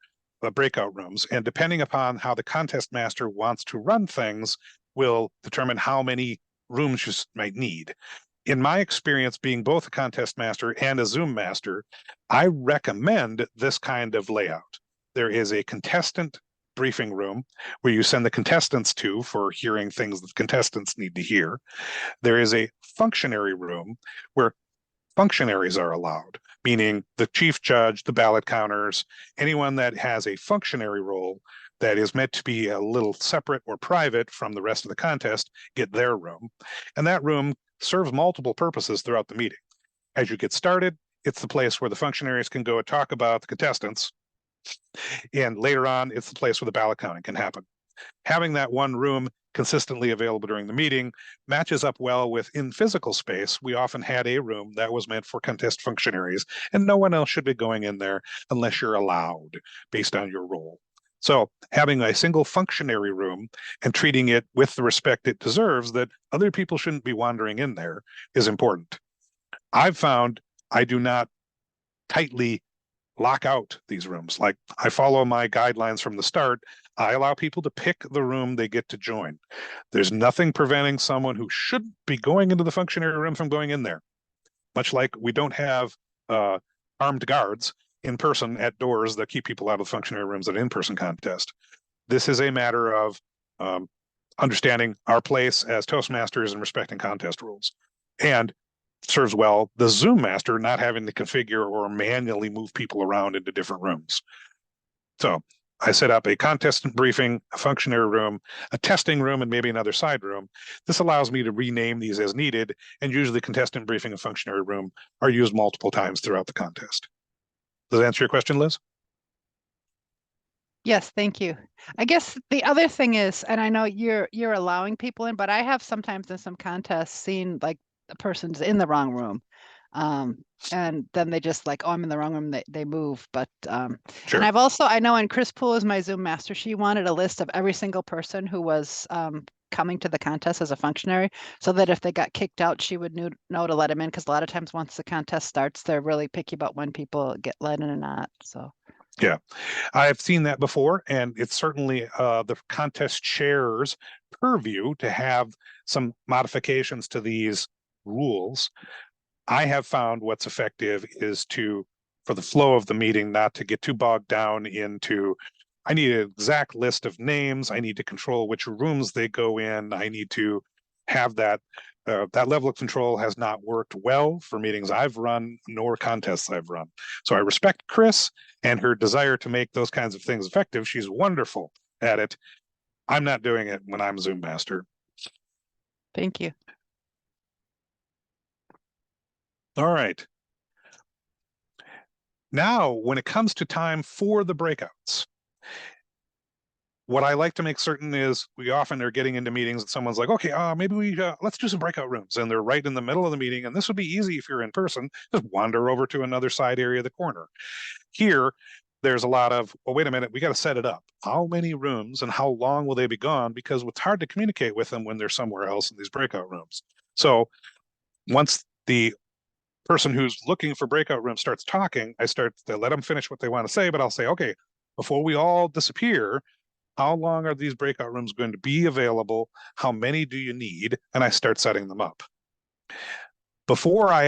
breakout rooms, and depending upon how the contest master wants to run things will determine how many rooms you might need. In my experience, being both a contest master and a Zoom master, I recommend this kind of layout. There is a contestant briefing room where you send the contestants to for hearing things that contestants need to hear. There is a functionary room where functionaries are allowed, meaning the chief judge, the ballot counters, anyone that has a functionary role that is meant to be a little separate or private from the rest of the contest, get their room. And that room serves multiple purposes throughout the meeting. As you get started, it's the place where the functionaries can go and talk about the contestants. And later on, it's the place where the ballot counting can happen. Having that one room consistently available during the meeting matches up well with in physical space. We often had a room that was meant for contest functionaries, and no one else should be going in there unless you're allowed based on your role. So having a single functionary room and treating it with the respect it deserves, that other people shouldn't be wandering in there, is important. I've found I do not tightly lock out these rooms. Like, I follow my guidelines from the start. I allow people to pick the room they get to join. There's nothing preventing someone who should be going into the functionary room from going in there. Much like we don't have armed guards in person at doors that keep people out of the functionary rooms at an in-person contest. This is a matter of understanding our place as Toastmasters and respecting contest rules. And serves well the Zoom master not having to configure or manually move people around into different rooms. So I set up a contestant briefing, a functionary room, a testing room, and maybe another side room. This allows me to rename these as needed, and usually contestant briefing and functionary room are used multiple times throughout the contest. Does that answer your question, Liz? Yes, thank you. I guess the other thing is, and I know you're allowing people in, but I have sometimes in some contests seen like a person's in the wrong room. And then they just like, oh, I'm in the wrong room. They move. But Sure. And I've also, I know, and Chris Poole is my Zoom master. She wanted a list of every single person who was coming to the contest as a functionary, so that if they got kicked out, she would know to let them in. Because a lot of times once the contest starts, they're really picky about when people get let in or not. So. Yeah, I've seen that before, and it's certainly the contest chair's purview to have some modifications to these rules. I have found what's effective is to, for the flow of the meeting, not to get too bogged down into, I need an exact list of names, I need to control which rooms they go in, I need to have that. That level of control has not worked well for meetings I've run, nor contests I've run. So I respect Chris and her desire to make those kinds of things effective. She's wonderful at it. I'm not doing it when I'm Zoom master. Thank you. All right. Now, when it comes to time for the breakouts, what I like to make certain is we often are getting into meetings and someone's like, okay, maybe let's do some breakout rooms. And they're right in the middle of the meeting. And this would be easy if you're in person, just wander over to another side area of the corner. Here, there's a lot of, well, wait a minute, we got to set it up. How many rooms and how long will they be gone? Because it's hard to communicate with them when they're somewhere else in these breakout rooms. So once the person who's looking for breakout rooms starts talking, I start to let them finish what they want to say, but I'll say, okay, before we all disappear, how long are these breakout rooms going to be available? How many do you need? And I start setting them up. Before I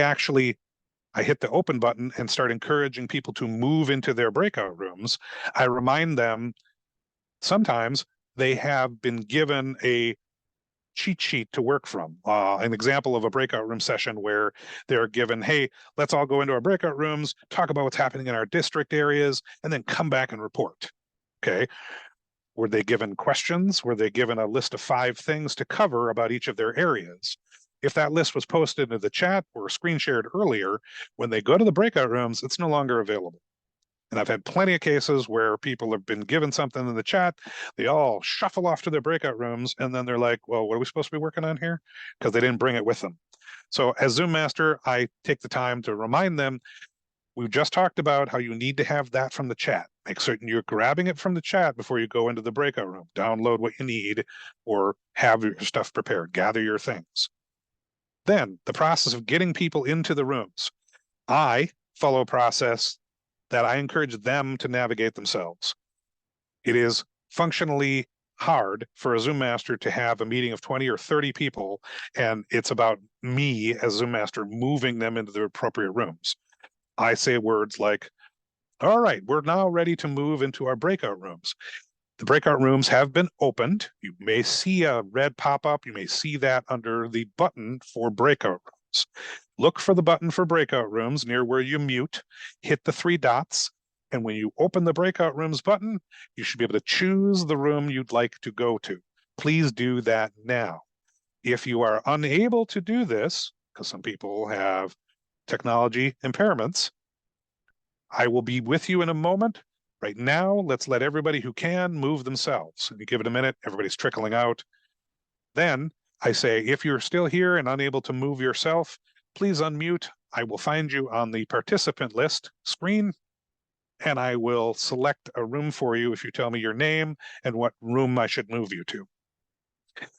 hit the open button and start encouraging people to move into their breakout rooms, I remind them sometimes they have been given a cheat sheet to work from. An example of a breakout room session where they're given, hey, let's all go into our breakout rooms, talk about what's happening in our district areas, and then come back and report. Okay. Were they given questions? Were they given a list of 5 things to cover about each of their areas? If that list was posted into the chat or screen shared earlier, when they go to the breakout rooms, it's no longer available. And I've had plenty of cases where people have been given something in the chat, they all shuffle off to their breakout rooms, and then they're like, well, what are we supposed to be working on here? Because they didn't bring it with them. So as Zoom Master, I take the time to remind them, we've just talked about how you need to have that from the chat. Make certain you're grabbing it from the chat before you go into the breakout room. Download what you need or have your stuff prepared. Gather your things. Then the process of getting people into the rooms. I follow a process that I encourage them to navigate themselves. It is functionally hard for a Zoom Master to have a meeting of 20 or 30 people, and it's about me as Zoom Master moving them into the appropriate rooms. I say words like, all right, we're now ready to move into our breakout rooms. The breakout rooms have been opened. You may see a red pop-up. You may see that under the button for breakout rooms. Look for the button for breakout rooms near where you mute, hit the 3 dots, and when you open the breakout rooms button, you should be able to choose the room you'd like to go to. Please do that now. If you are unable to do this, because some people have technology impairments, I will be with you in a moment. Right now, let's let everybody who can move themselves. You give it a minute, everybody's trickling out. Then I say, if you're still here and unable to move yourself, please unmute. I will find you on the participant list screen, and I will select a room for you if you tell me your name and what room I should move you to.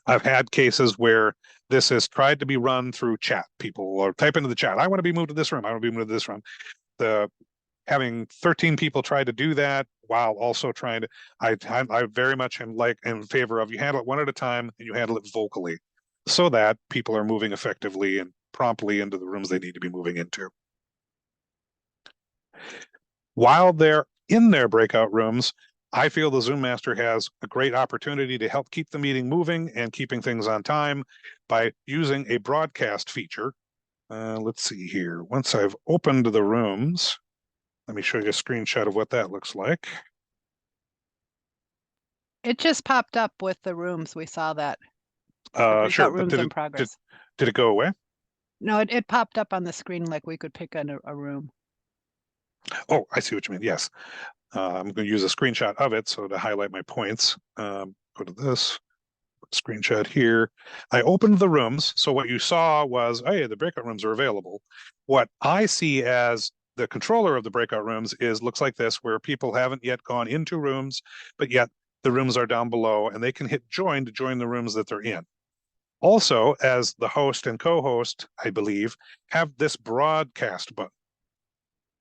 I've had cases where this has tried to be run through chat. People will type into the chat, I want to be moved to this room. I want to be moved to this room. Having 13 people try to do that while also trying to, I very much am in favor of you handle it one at a time and you handle it vocally so that people are moving effectively and promptly into the rooms they need to be moving into. While they're in their breakout rooms, I feel the Zoom Master has a great opportunity to help keep the meeting moving and keeping things on time by using a broadcast feature. Let's see here. Once I've opened the rooms, let me show you a screenshot of what that looks like. It just popped up with the rooms. We saw that. Sure. Rooms in progress. Did it go away? No, it popped up on the screen like we could pick a room. Oh, I see what you mean. Yes. I'm going to use a screenshot of it so to highlight my points. Go to this screenshot here. I opened the rooms. So what you saw was, oh yeah, the breakout rooms are available. What I see as the controller of the breakout rooms looks like this, where people haven't yet gone into rooms, but yet the rooms are down below and they can hit join to join the rooms that they're in. Also, as the host and co-host, I believe, have this broadcast button.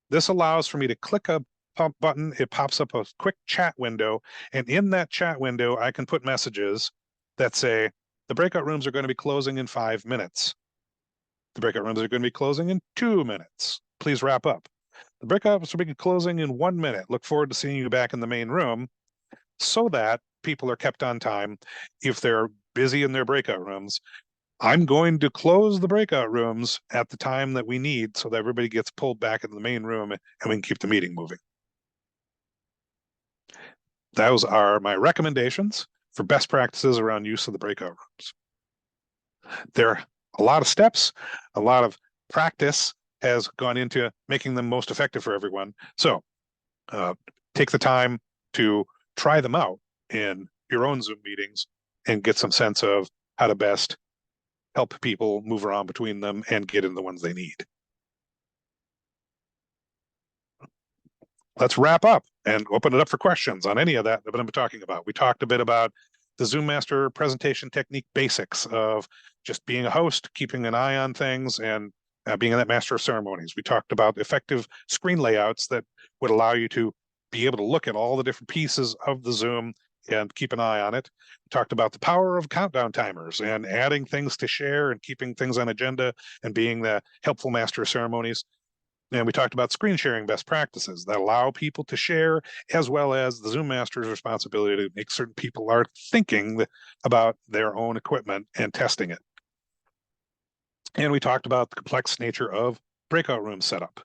This allows for me to click a button, it pops up a quick chat window, and in that chat window, I can put messages that say, the breakout rooms are going to be closing in 5 minutes. The breakout rooms are going to be closing in 2 minutes. Please wrap up. The breakout rooms will be closing in 1 minute. Look forward to seeing you back in the main room, so that people are kept on time. If they're busy in their breakout rooms, I'm going to close the breakout rooms at the time that we need so that everybody gets pulled back into the main room and we can keep the meeting moving. Those are my recommendations for best practices around use of the breakout rooms. There are a lot of steps, a lot of practice has gone into making them most effective for everyone. So take the time to try them out in your own Zoom meetings and get some sense of how to best help people move around between them and get in the ones they need. Let's wrap up and open it up for questions on any of that I've been talking about. We talked a bit about the Zoom Master presentation technique basics of just being a host, keeping an eye on things, and being that master of ceremonies. We talked about effective screen layouts that would allow you to be able to look at all the different pieces of the Zoom and keep an eye on it. We talked about the power of countdown timers and adding things to share and keeping things on agenda and being the helpful master of ceremonies. And we talked about screen sharing best practices that allow people to share, as well as the Zoom Master's responsibility to make certain people are thinking about their own equipment and testing it. And we talked about the complex nature of breakout room setup.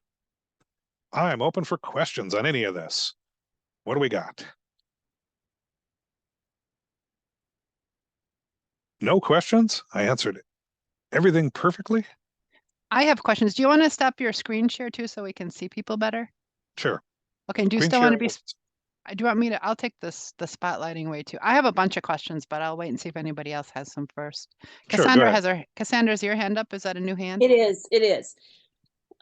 I'm open for questions on any of this. What do we got? No questions? I answered everything perfectly. I have questions. Do you want to stop your screen share too so we can see people better? Sure. Okay, and do you Screen still want to sharing be, works. do you want me to, I'll take the spotlighting away too. I have a bunch of questions, but I'll wait and see if anybody else has some first. Sure, go ahead. Cassandra's your hand up. Is that a new hand? It is.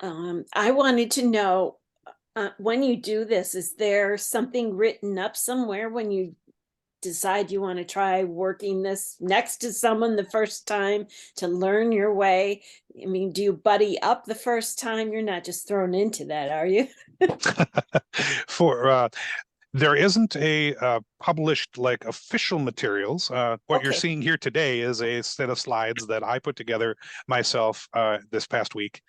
I wanted to know, when you do this, is there something written up somewhere when you decide you want to try working this next to someone the first time to learn your way? I mean, do you buddy up the first time? You're not just thrown into that, are you? For there isn't a published like official materials. What you're Okay. seeing here today is a set of slides that I put together myself this past week.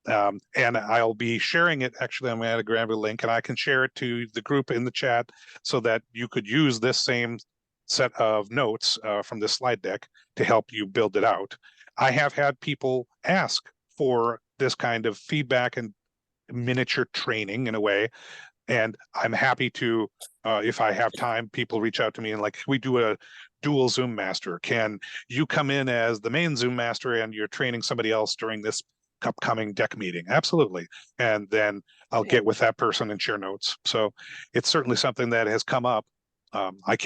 And I'll be sharing it. Actually, I'm going to grab a link and I can share it to the group in the chat so that you could use this same set of notes from this slide deck to help you build it out. I have had people ask for this kind of feedback and miniature training in a way. And I'm happy to, if I have time, people reach out to me and like, we do a dual Zoom master. Can you come in as the main Zoom master and you're training somebody else during this upcoming deck meeting? Absolutely. And then I'll get with that person and share notes. So it's certainly something that has come up. I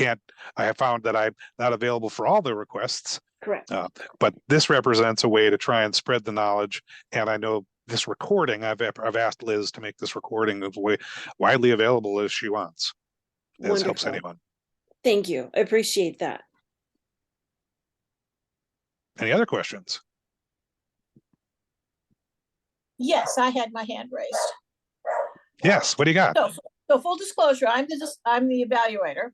have found that I'm not available for all the requests. Correct. But this represents a way to try and spread the knowledge. And I know this recording, I've asked Liz to make this recording as widely available as she wants, as helps anyone. Thank you. I appreciate that. Any other questions? Yes, I had my hand raised. Yes, what do you got? So full disclosure, I'm the evaluator,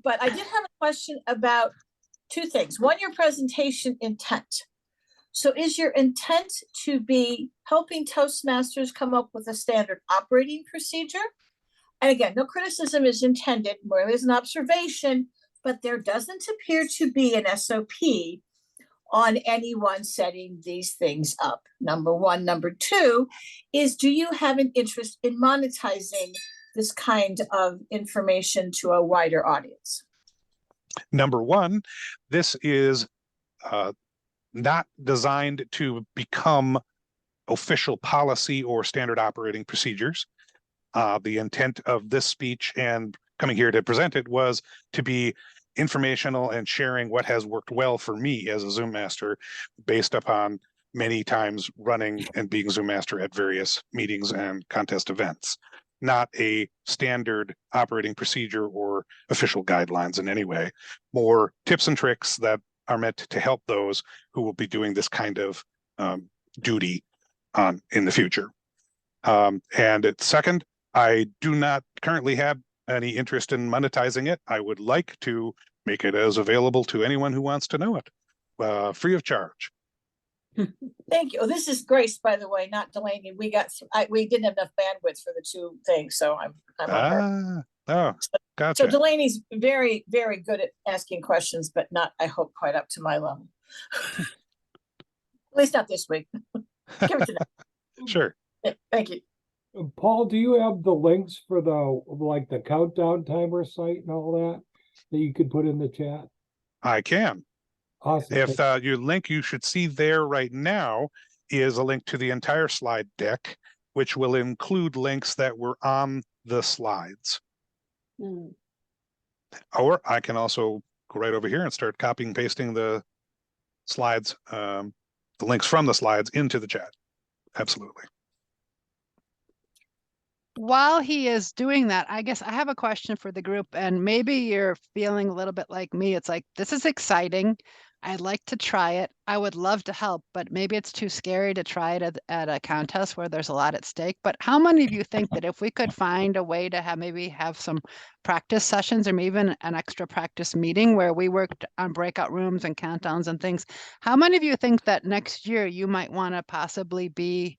but I did have a question about two things. One, your presentation intent. So is your intent to be helping Toastmasters come up with a standard operating procedure? And again, no criticism is intended, merely as an observation, but there doesn't appear to be an SOP on anyone setting these things up. Number one. Number two is, do you have an interest in monetizing this kind of information to a wider audience? Number one, this is not designed to become official policy or standard operating procedures. The intent of this speech and coming here to present it was to be informational and sharing what has worked well for me as a Zoom master based upon many times running and being Zoom master at various meetings and contest events, not a standard operating procedure or official guidelines in any way. More tips and tricks that are meant to help those who will be doing this kind of duty in the future. And second, I do not currently have any interest in monetizing it. I would like to make it as available to anyone who wants to know it, free of charge. Thank you. Oh, this is Grace, by the way, not Delaney. We didn't have enough bandwidth for the two things, so I'm on her. Oh, gotcha. So Delaney's very, very good at asking questions, but not, I hope, quite up to my level. At least not this week. Give it to them. Sure. Thank you. Paul, do you have the links for the countdown timer site and all that you could put in the chat? I can. Awesome. If your link you should see there right now is a link to the entire slide deck, which will include links that were on the slides. Mm. Or I can also go right over here and start copying and pasting the slides, the links from the slides into the chat. Absolutely. While he is doing that, I guess I have a question for the group, and maybe you're feeling a little bit like me. It's like, this is exciting. I'd like to try it. I would love to help, but maybe it's too scary to try it at a contest where there's a lot at stake. But how many of you think that if we could find a way to have some practice sessions or maybe even an extra practice meeting where we worked on breakout rooms and countdowns and things, how many of you think that next year you might want to possibly be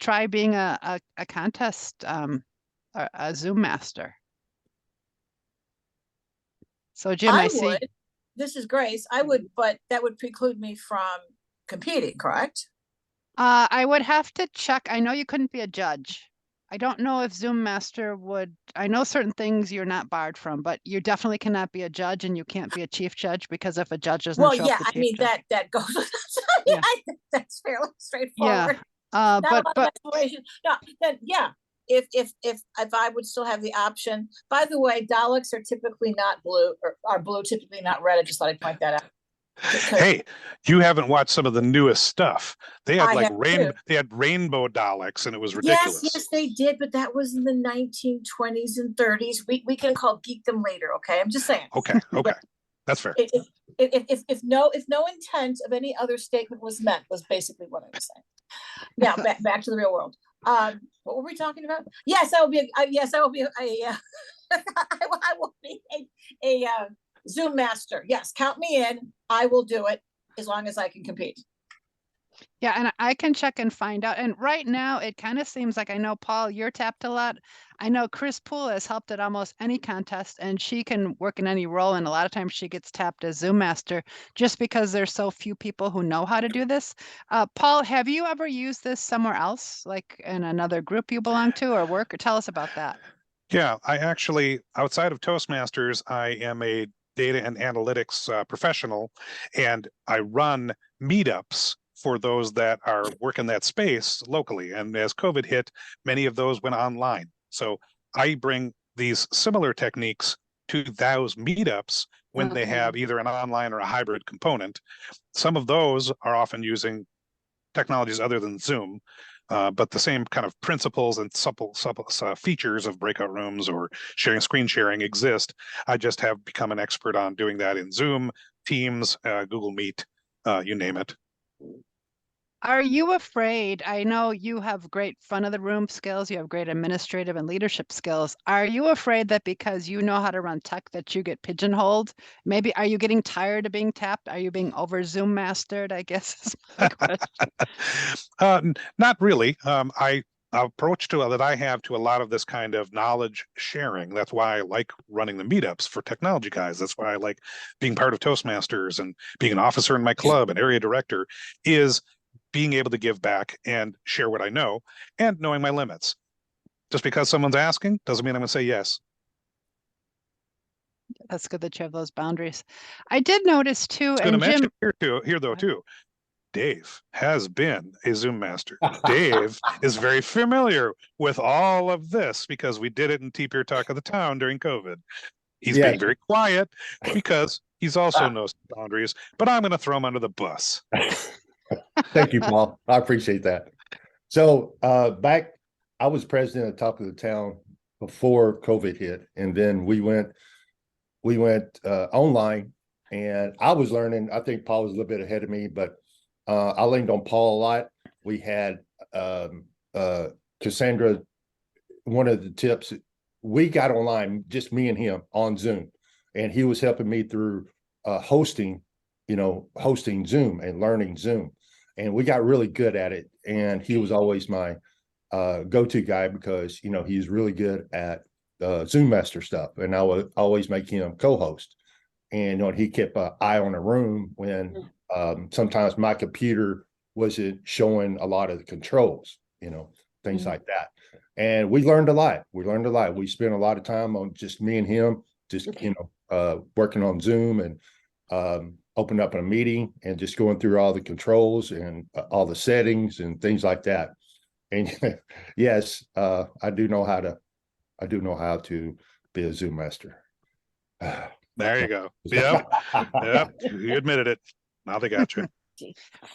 try being a contest, a Zoom master? So Jim, I see. Would. This is Grace. I would, but that would preclude me from competing, correct? I would have to check. I know you couldn't be a judge. I don't know if Zoom Master would. I know certain things you're not barred from, but you definitely cannot be a judge, and you can't be a chief judge because if a judge doesn't show up, I mean that goes. Yeah, I think that's fairly straightforward. Yeah. Not a lot of exploration. No, then yeah, if I would still have the option. By the way, Daleks are typically not blue, or are blue, typically not red. I just thought I'd point that out. Hey, you haven't watched some of the newest stuff. They had I like have too. they had rainbow Daleks, and it was Yes, ridiculous. yes, they did, but that was in the 1920s and 30s. We can call geek them later, okay? I'm just saying. Okay, okay, that's fair. If no intent of any other statement was meant, was basically what I was saying. Now back to the real world. What were we talking about? Yes, I will be. Yes, I will be a. I will be a Zoom master. Yes, count me in. I will do it as long as I can compete. Yeah, and I can check and find out. And right now, it kind of seems like, I know, Paul, you're tapped a lot. I know Chris Poole has helped at almost any contest, and she can work in any role. And a lot of times she gets tapped as Zoom Master just because there's so few people who know how to do this. Paul, have you ever used this somewhere else, like in another group you belong to or work? Or tell us about that. Yeah, I actually, outside of Toastmasters, I am a data and analytics professional, and I run meetups for those that are working that space locally. And as COVID hit, many of those went online. So I bring these similar techniques to those meetups when they have either an online or a hybrid component. Some of those are often using technologies other than Zoom, but the same kind of principles and supple features of breakout rooms or screen sharing exist. I just have become an expert on doing that in Zoom, Teams, Google Meet, you name it. Are you afraid? I know you have great front of the room skills, you have great administrative and leadership skills. Are you afraid that because you know how to run tech that you get pigeonholed? Maybe are you getting tired of being tapped? Are you being over Zoom mastered, I guess is my question. Not really. I approach that I have to a lot of this kind of knowledge sharing. That's why I like running the meetups for technology guys. That's why I like being part of Toastmasters and being an officer in my club and area director, is being able to give back and share what I know and knowing my limits. Just because someone's asking doesn't mean I'm going to say yes. That's good that you have those boundaries. I did notice too, I was going to and mention Jim, here though too, Dave has been a Zoom master. Dave is very familiar with all of this because we did it in T-Peer Talk of the Town during COVID. He's being very quiet because he's also knows boundaries, but I'm going to throw him under the bus. Thank you, Paul. I appreciate that. So I was president of Talk of the Town before COVID hit, and then we went online, and I was learning. I think Paul was a little bit ahead of me, but I leaned on Paul a lot. We had Cassandra. One of the tips, we got online, just me and him on Zoom, and he was helping me through hosting Zoom and learning Zoom. And we got really good at it. And he was always my go-to guy because, he's really good at Zoom Master stuff. And I would always make him co-host. And, he kept an eye on the room when sometimes my computer wasn't showing a lot of the controls, things like that. And we learned a lot. We spent a lot of time on just me and him, just, working on Zoom and open up a meeting and just going through all the controls and all the settings and things like that. And yes, I do know how to be a Zoom master. There you go. Yep. You admitted it. Now they got you.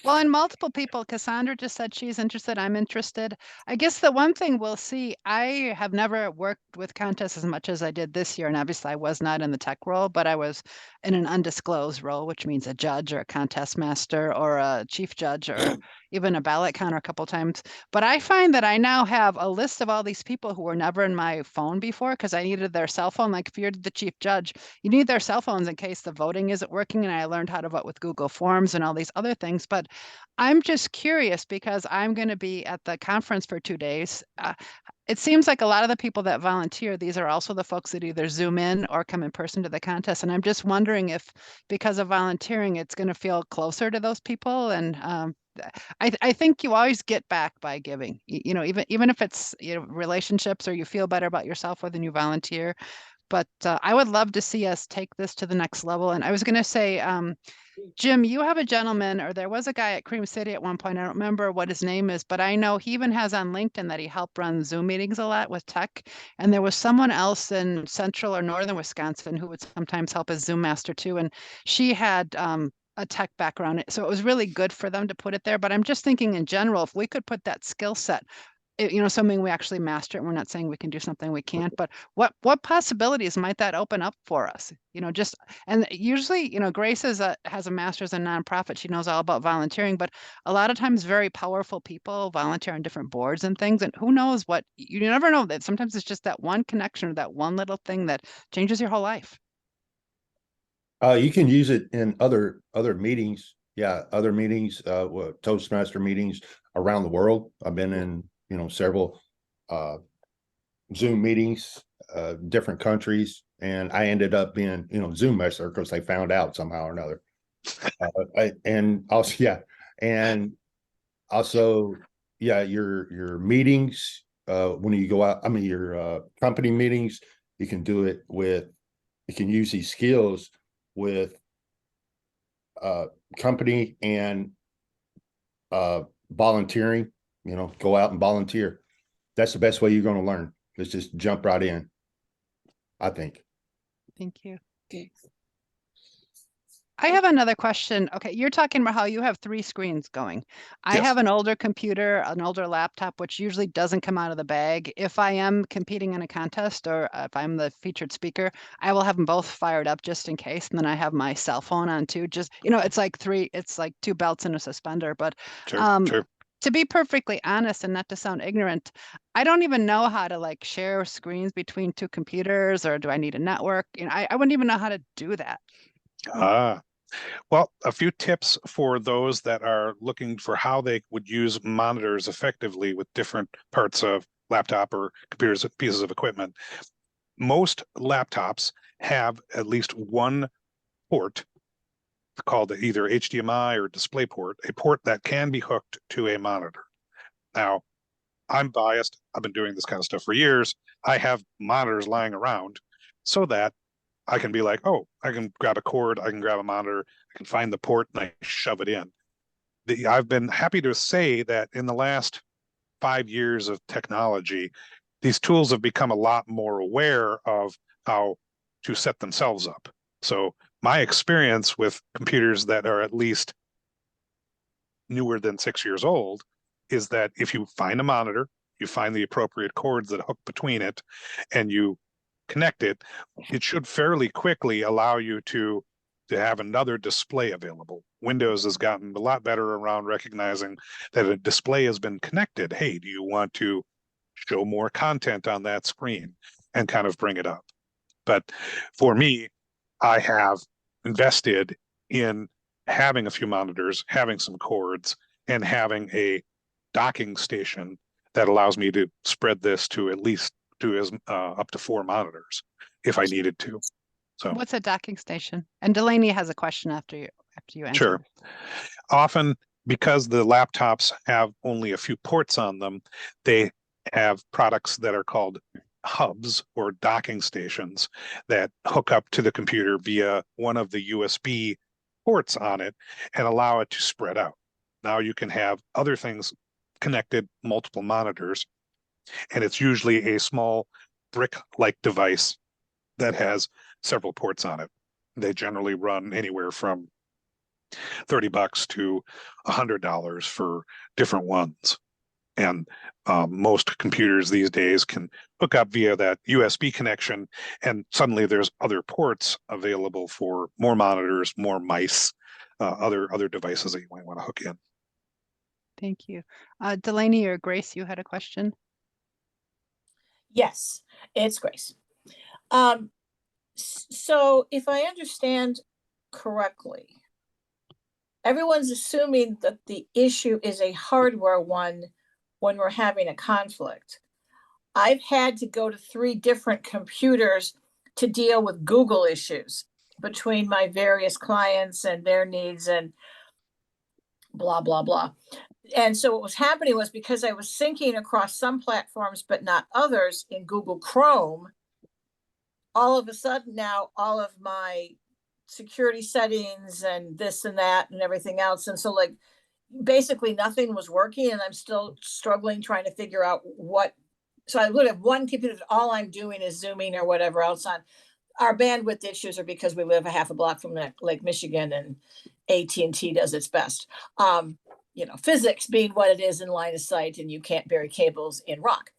well, and multiple people, Cassandra just said she's interested. I'm interested. I guess the one thing we'll see, I have never worked with contests as much as I did this year. And obviously I was not in the tech role, but I was in an undisclosed role, which means a judge or a contest master or a chief judge or even a ballot counter a couple times. But I find that I now have a list of all these people who were never in my phone before because I needed their cell phone. Like if you're the chief judge, you need their cell phones in case the voting isn't working. And I learned how to vote with Google Forms and all these other things. But I'm just curious because I'm going to be at the conference for 2 days. It seems like a lot of the people that volunteer, these are also the folks that either Zoom in or come in person to the contest. And I'm just wondering if because of volunteering, it's going to feel closer to those people. And I think you always get back by giving, even if it's relationships or you feel better about yourself when you volunteer. But I would love to see us take this to the next level. And I was going to say, Jim, you have a gentleman, or there was a guy at Cream City at one point. I don't remember what his name is, but I know he even has on LinkedIn that he helped run Zoom meetings a lot with tech. And there was someone else in central or northern Wisconsin who would sometimes help as Zoom master too. And she had a tech background. So it was really good for them to put it there. But I'm just thinking in general, if we could put that skill set, something we actually master it. We're not saying we can do something we can't, but what possibilities might that open up for us? And usually, Grace has a master's in nonprofit. She knows all about volunteering, but a lot of times very powerful people volunteer on different boards and things. And who knows what, you never know that sometimes it's just that one connection or that one little thing that changes your whole life. You can use it in other meetings. Yeah, other meetings, Toastmaster meetings around the world. I've been in several Zoom meetings, different countries, and I ended up being Zoom master because they found out somehow or another. And also your meetings when you go out, your company meetings, you can do it you can use these skills with company and volunteering. Go out and volunteer. That's the best way you're going to learn. Is just jump right in, I think. Thank you. Okay. I have another question. Okay, you're talking about how you have 3 screens going. I Yes. have an older computer, an older laptop, which usually doesn't come out of the bag. If I am competing in a contest or if I'm the featured speaker, I will have them both fired up just in case. And then I have my cell phone on too. Just, it's like 2 belts and a suspender. But Sure. to be perfectly honest and not to sound ignorant, I don't even know how to share screens between 2 computers, or do I need a network? I wouldn't even know how to do that. Well, a few tips for those that are looking for how they would use monitors effectively with different parts of laptop or computers, pieces of equipment. Most laptops have at least one port called either HDMI or DisplayPort, a port that can be hooked to a monitor. Now, I'm biased. I've been doing this kind of stuff for years. I have monitors lying around so that I can be like, oh, I can grab a cord, I can grab a monitor, I can find the port and I shove it in. I've been happy to say that in the last 5 years of technology, these tools have become a lot more aware of how to set themselves up. So my experience with computers that are at least newer than 6 years old is that if you find a monitor, you find the appropriate cords that hook between it, and you connect it, it should fairly quickly allow you to have another display available. Windows has gotten a lot better around recognizing that a display has been connected. Hey, do you want to show more content on that screen, and kind of bring it up? But for me, I have invested in having a few monitors, having some cords, and having a docking station that allows me to spread this to at least up to 4 monitors if I needed to. So What's a docking station? And Delaney has a question after you answer. Sure. Often, because the laptops have only a few ports on them, they have products that are called hubs or docking stations that hook up to the computer via one of the USB ports on it and allow it to spread out. Now you can have other things connected, multiple monitors, and it's usually a small brick-like device that has several ports on it. They generally run anywhere from $30 to $100 for different ones. And most computers these days can hook up via that USB connection, and suddenly there's other ports available for more monitors, more mice, other devices that you might want to hook in. Thank you. Delaney or Grace, you had a question? Yes, it's Grace. So if I understand correctly, everyone's assuming that the issue is a hardware one when we're having a conflict. I've had to go to 3 different computers to deal with Google issues between my various clients and their needs and blah, blah, blah. And so what was happening was, because I was syncing across some platforms but not others in Google Chrome, all of a sudden now all of my security settings and this and that and everything else. And so like basically nothing was working, and I'm still struggling trying to figure out what. So I would have one computer that all I'm doing is Zooming or whatever else on. Our bandwidth issues are because we live a half a block from Lake Michigan, and AT&T does its best. You know, physics being what it is in line of sight, and you can't bury cables in rock.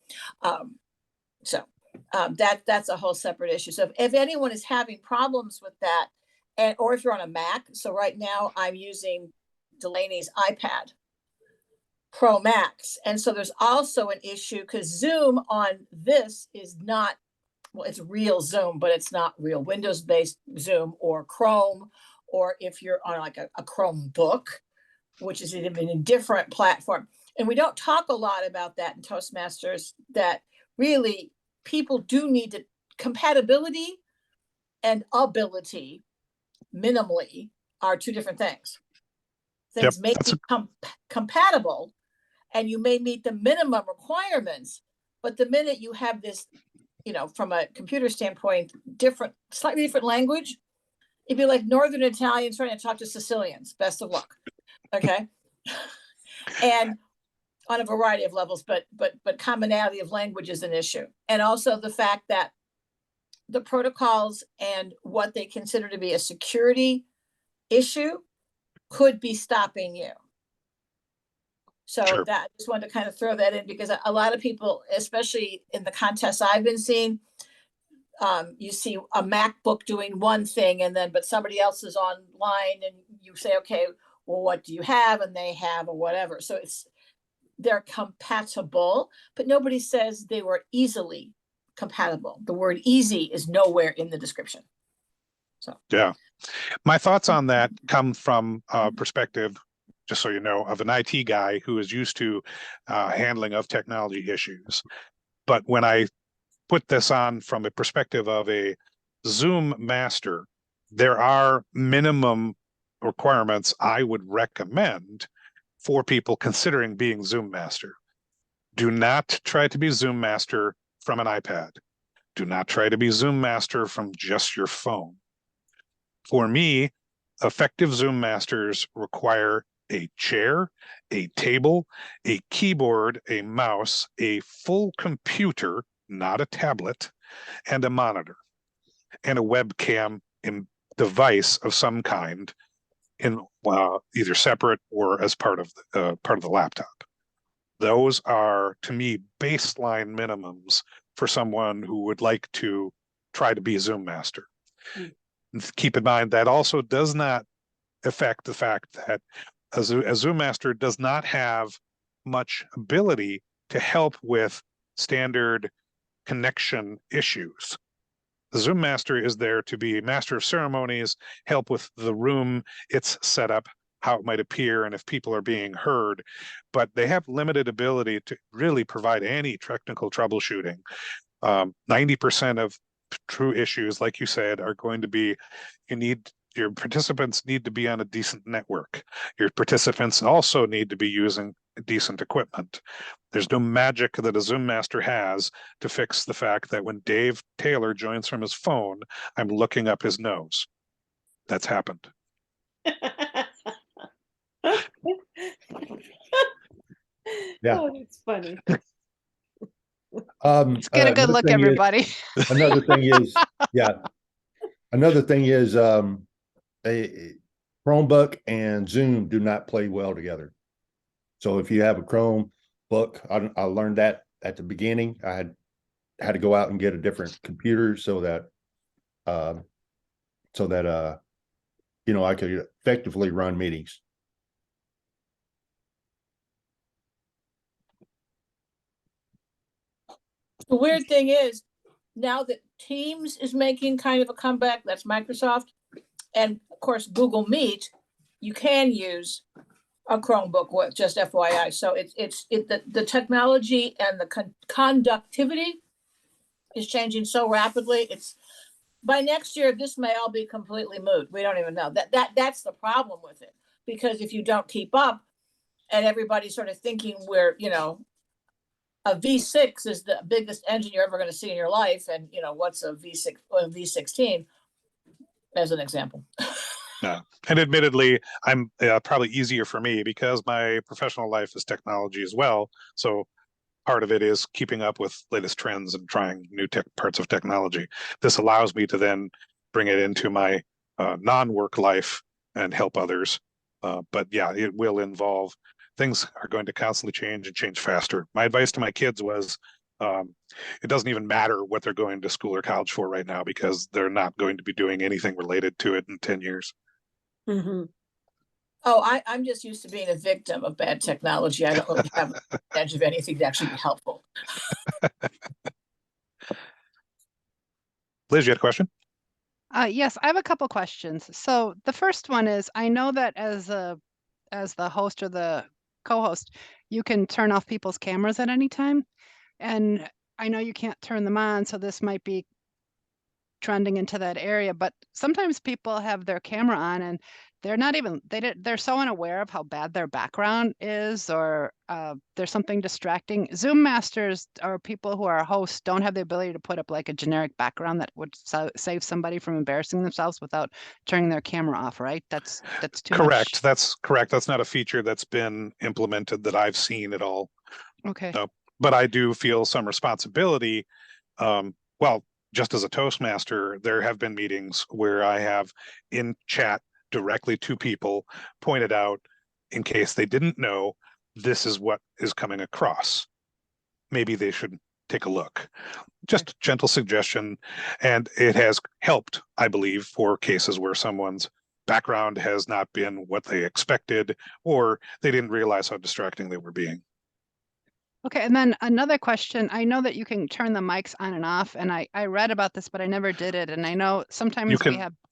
That's a whole separate issue. So if anyone is having problems with that, and or if you're on a Mac, so right now I'm using Delaney's iPad Pro Max, and so there's also an issue because Zoom on this is not, well, it's real Zoom, but it's not real Windows-based Zoom or Chrome, or if you're on like a Chromebook, which is even a different platform. And we don't talk a lot about that in Toastmasters, that really people do need to, compatibility and ability minimally are two different things. Things may be compatible and you may meet the minimum requirements, but the minute you have this, you know, from a computer standpoint, slightly different language, it'd be like Northern Italians trying to talk to Sicilians. Best of luck. Okay. And on a variety of levels, but commonality of language is an issue. And also the fact that the protocols and what they consider to be a security issue could be stopping you. So Sure. that I just wanted to kind of throw that in, because a lot of people, especially in the contests I've been seeing, you see a MacBook doing one thing, and then but somebody else is online, and you say, okay, well, what do you have? And they have or whatever. So they're compatible, but nobody says they were easily compatible. The word easy is nowhere in the description. So Yeah. My thoughts on that come from a perspective, just so you know, of an IT guy who is used to handling of technology issues. But when I put this on from a perspective of a Zoom master, there are minimum requirements I would recommend for people considering being Zoom master. Do not try to be Zoom master from an iPad. Do not try to be Zoom master from just your phone. For me, effective Zoom masters require a chair, a table, a keyboard, a mouse, a full computer, not a tablet, and a monitor, and a webcam device of some kind, in either separate or as part of the laptop. Those are, to me, baseline minimums for someone who would like to try to be a Zoom master. Keep in mind that also does not affect the fact that a Zoom master does not have much ability to help with standard connection issues. The Zoom master is there to be master of ceremonies, help with the room, its setup, how it might appear, and if people are being heard. But they have limited ability to really provide any technical troubleshooting. 90% of true issues, like you said, are going to be, your participants need to be on a decent network. Your participants also need to be using decent equipment. There's no magic that a Zoom master has to fix the fact that when Dave Taylor joins from his phone, I'm looking up his nose. That's happened. Yeah. Oh, that's funny. Let's get a good another look, thing is- everybody. Another thing is, a Chromebook and Zoom do not play well together. So if you have a Chromebook, I learned that at the beginning. I had to go out and get a different computer so that I could effectively run meetings. the weird thing is, now that Teams is making kind of a comeback, that's Microsoft, and of course Google Meet, you can use a Chromebook with, just FYI. So the technology and the conductivity is changing so rapidly. It's by next year, this may all be completely moot. We don't even know. That's the problem with it, because if you don't keep up and everybody's sort of thinking we're, a V6 is the biggest engine you're ever going to see in your life. And, you know, what's a V6 or a V16 as an example? No. And admittedly, I'm probably easier for me because my professional life is technology as well. So part of it is keeping up with latest trends and trying new parts of technology. This allows me to then bring it into my non-work life and help others. But yeah, it will involve, things are going to constantly change and change faster. My advice to my kids was, it doesn't even matter what they're going to school or college for right now because they're not going to be doing anything related to it in 10 years. Mhm. Oh, I'm just used to being a victim of bad technology. I don't really have the edge of anything to actually be helpful. Liz, you had a question? Yes, I have a couple questions. So the first one is, I know that as the host or the co-host, you can turn off people's cameras at any time. And I know you can't turn them on, so this might be trending into that area, but sometimes people have their camera on and they're not even, they're so unaware of how bad their background is, or there's something distracting. Zoom masters or people who are hosts don't have the ability to put up like a generic background that would save somebody from embarrassing themselves without turning their camera off, right? That's too Correct. much. That's correct. That's not a feature that's been implemented that I've seen at all. Okay. No, but I do feel some responsibility. Well, just as a Toastmaster, there have been meetings where I have in chat directly to people pointed out, in case they didn't know, this is what is coming across. Maybe they should take a look. Just a gentle suggestion. And it has helped, I believe, for cases where someone's background has not been what they expected, or they didn't realize how distracting they were being. Okay, and then another question. I know that you can turn the mics on and off, and I read about this, but I never did it. And I know sometimes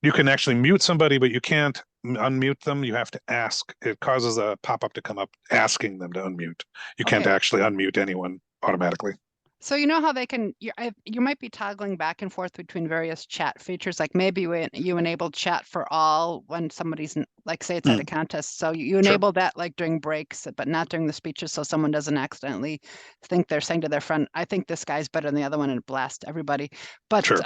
You can actually mute somebody, but you can't unmute them. You have to ask. It causes a pop-up to come up asking them to unmute. You can't Okay. actually unmute anyone automatically. So you know how they can, you might be toggling back and forth between various chat features, like maybe you enable chat for all when somebody's, like say it's at a contest. So you enable that like during breaks, but not during the speeches, so someone doesn't accidentally think they're saying to their friend, I think this guy's better than the other one, and blast everybody. But Sure.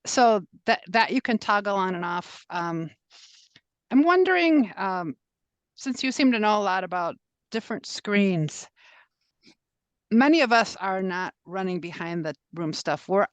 so that you can toggle on and off. I'm wondering, since you seem to know a lot about different screens, many of us are not running behind the room stuff. We're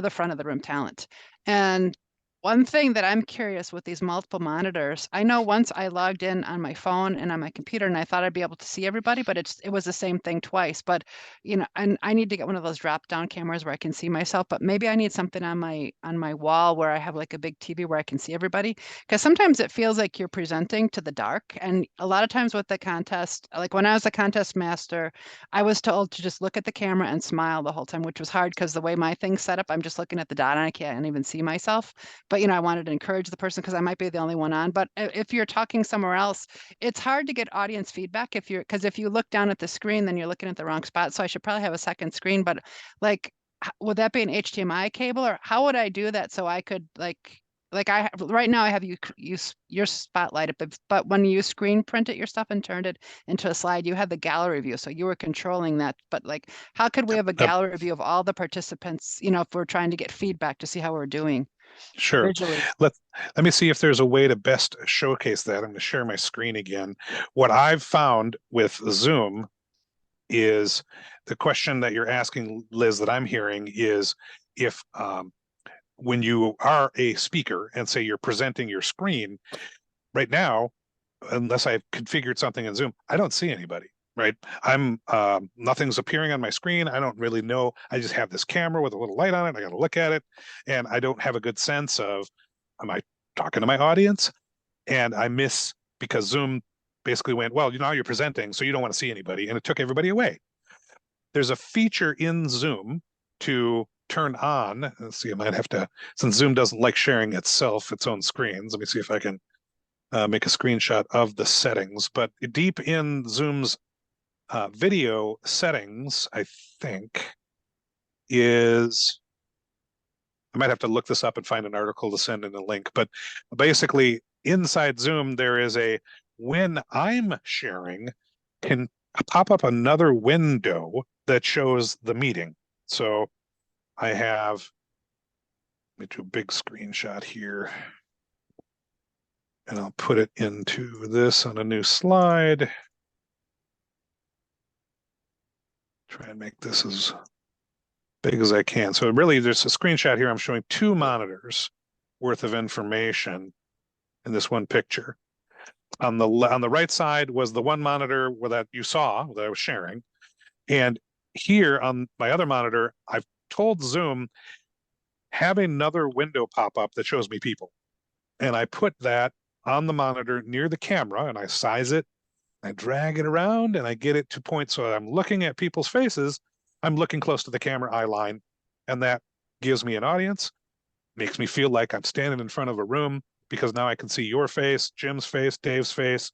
the front of the room talent. And one thing that I'm curious with these multiple monitors, I know once I logged in on my phone and on my computer and I thought I'd be able to see everybody, but it was the same thing twice. But and I need to get one of those drop down cameras where I can see myself, but maybe I need something on my wall where I have like a big TV where I can see everybody. Because sometimes it feels like you're presenting to the dark. And a lot of times with the contest, like when I was a contest master, I was told to just look at the camera and smile the whole time, which was hard because the way my thing's set up, I'm just looking at the dot and I can't even see myself. But I wanted to encourage the person because I might be the only one on. But if you're talking somewhere else, it's hard to get audience feedback because if you look down at the screen, then you're looking at the wrong spot. So I should probably have a second screen. But like, would that be an HDMI cable, or how would I do that so I could right now I have you use your spotlight, but when you screen printed your stuff and turned it into a slide, you had the gallery view, so you were controlling that. But like, how could we have a gallery view of all the participants? If we're trying to get feedback to see how we're doing. Sure. Visually. Let me see if there's a way to best showcase that. I'm going to share my screen again. What I've found with Zoom is the question that you're asking, Liz, that I'm hearing is if when you are a speaker and say you're presenting your screen right now, unless I've configured something in Zoom, I don't see anybody. Right. I'm nothing's appearing on my screen. I don't really know. I just have this camera with a little light on it. I got to look at it. And I don't have a good sense of, am I talking to my audience? And I miss, because Zoom basically went, well, now you're presenting, so you don't want to see anybody. And it took everybody away. There's a feature in Zoom to turn on. Let's see, I might have to, since Zoom doesn't like sharing its own screens. Let me see if I can make a screenshot of the settings. But deep in Zoom's video settings, I think, is, I might have to look this up and find an article to send in a link, but basically inside Zoom, there is when I'm sharing, can pop up another window that shows the meeting. So I have, let me do a big screenshot here. And I'll put it into this on a new slide. Try and make this as big as I can. So really there's a screenshot here. I'm showing 2 monitors worth of information in this one picture. On the right side was the one monitor that you saw that I was sharing. And here on my other monitor, I've told Zoom, have another window pop up that shows me people. And I put that on the monitor near the camera and I size it, I drag it around and I get it to point so I'm looking at people's faces. I'm looking close to the camera eye line, and that gives me an audience, makes me feel like I'm standing in front of a room because now I can see your face, Jim's face, Dave's face.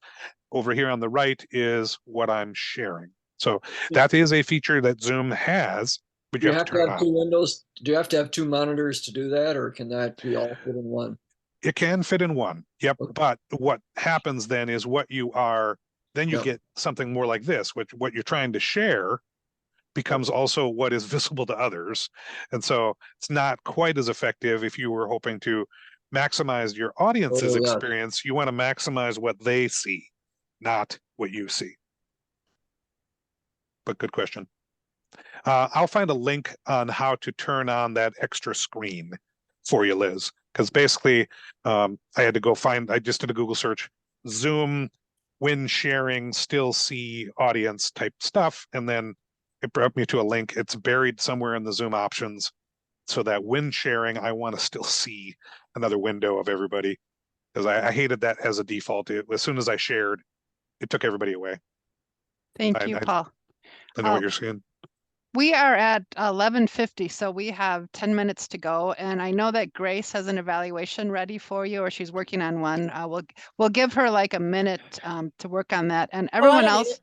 Over here on the right is what I'm sharing. So that is a feature that Zoom has, but you have to turn it on. 2 windows? Do you have to have 2 monitors to do that, or can that be all fit in one? It can fit in one. Yep. Okay. But what happens then is then you get something more like this, which what you're trying to share becomes also what is visible to others. And so it's not quite as effective if you were hoping to maximize your audience's experience. You want to maximize what they see, not what you see. But good question. I'll find a link on how to turn on that extra screen for you, Liz, because basically I had to go I just did a Google search, Zoom when sharing still see audience type stuff, and then it brought me to a link. It's buried somewhere in the Zoom options so that when sharing, I want to still see another window of everybody, because I hated that as a default. As soon as I shared, it took everybody away. Thank you, Paul. I know what you're saying. We are at 11:50, so we have 10 minutes to go. And I know that Grace has an evaluation ready for you, or she's working on one. We'll give her like a minute to work on that. And everyone else,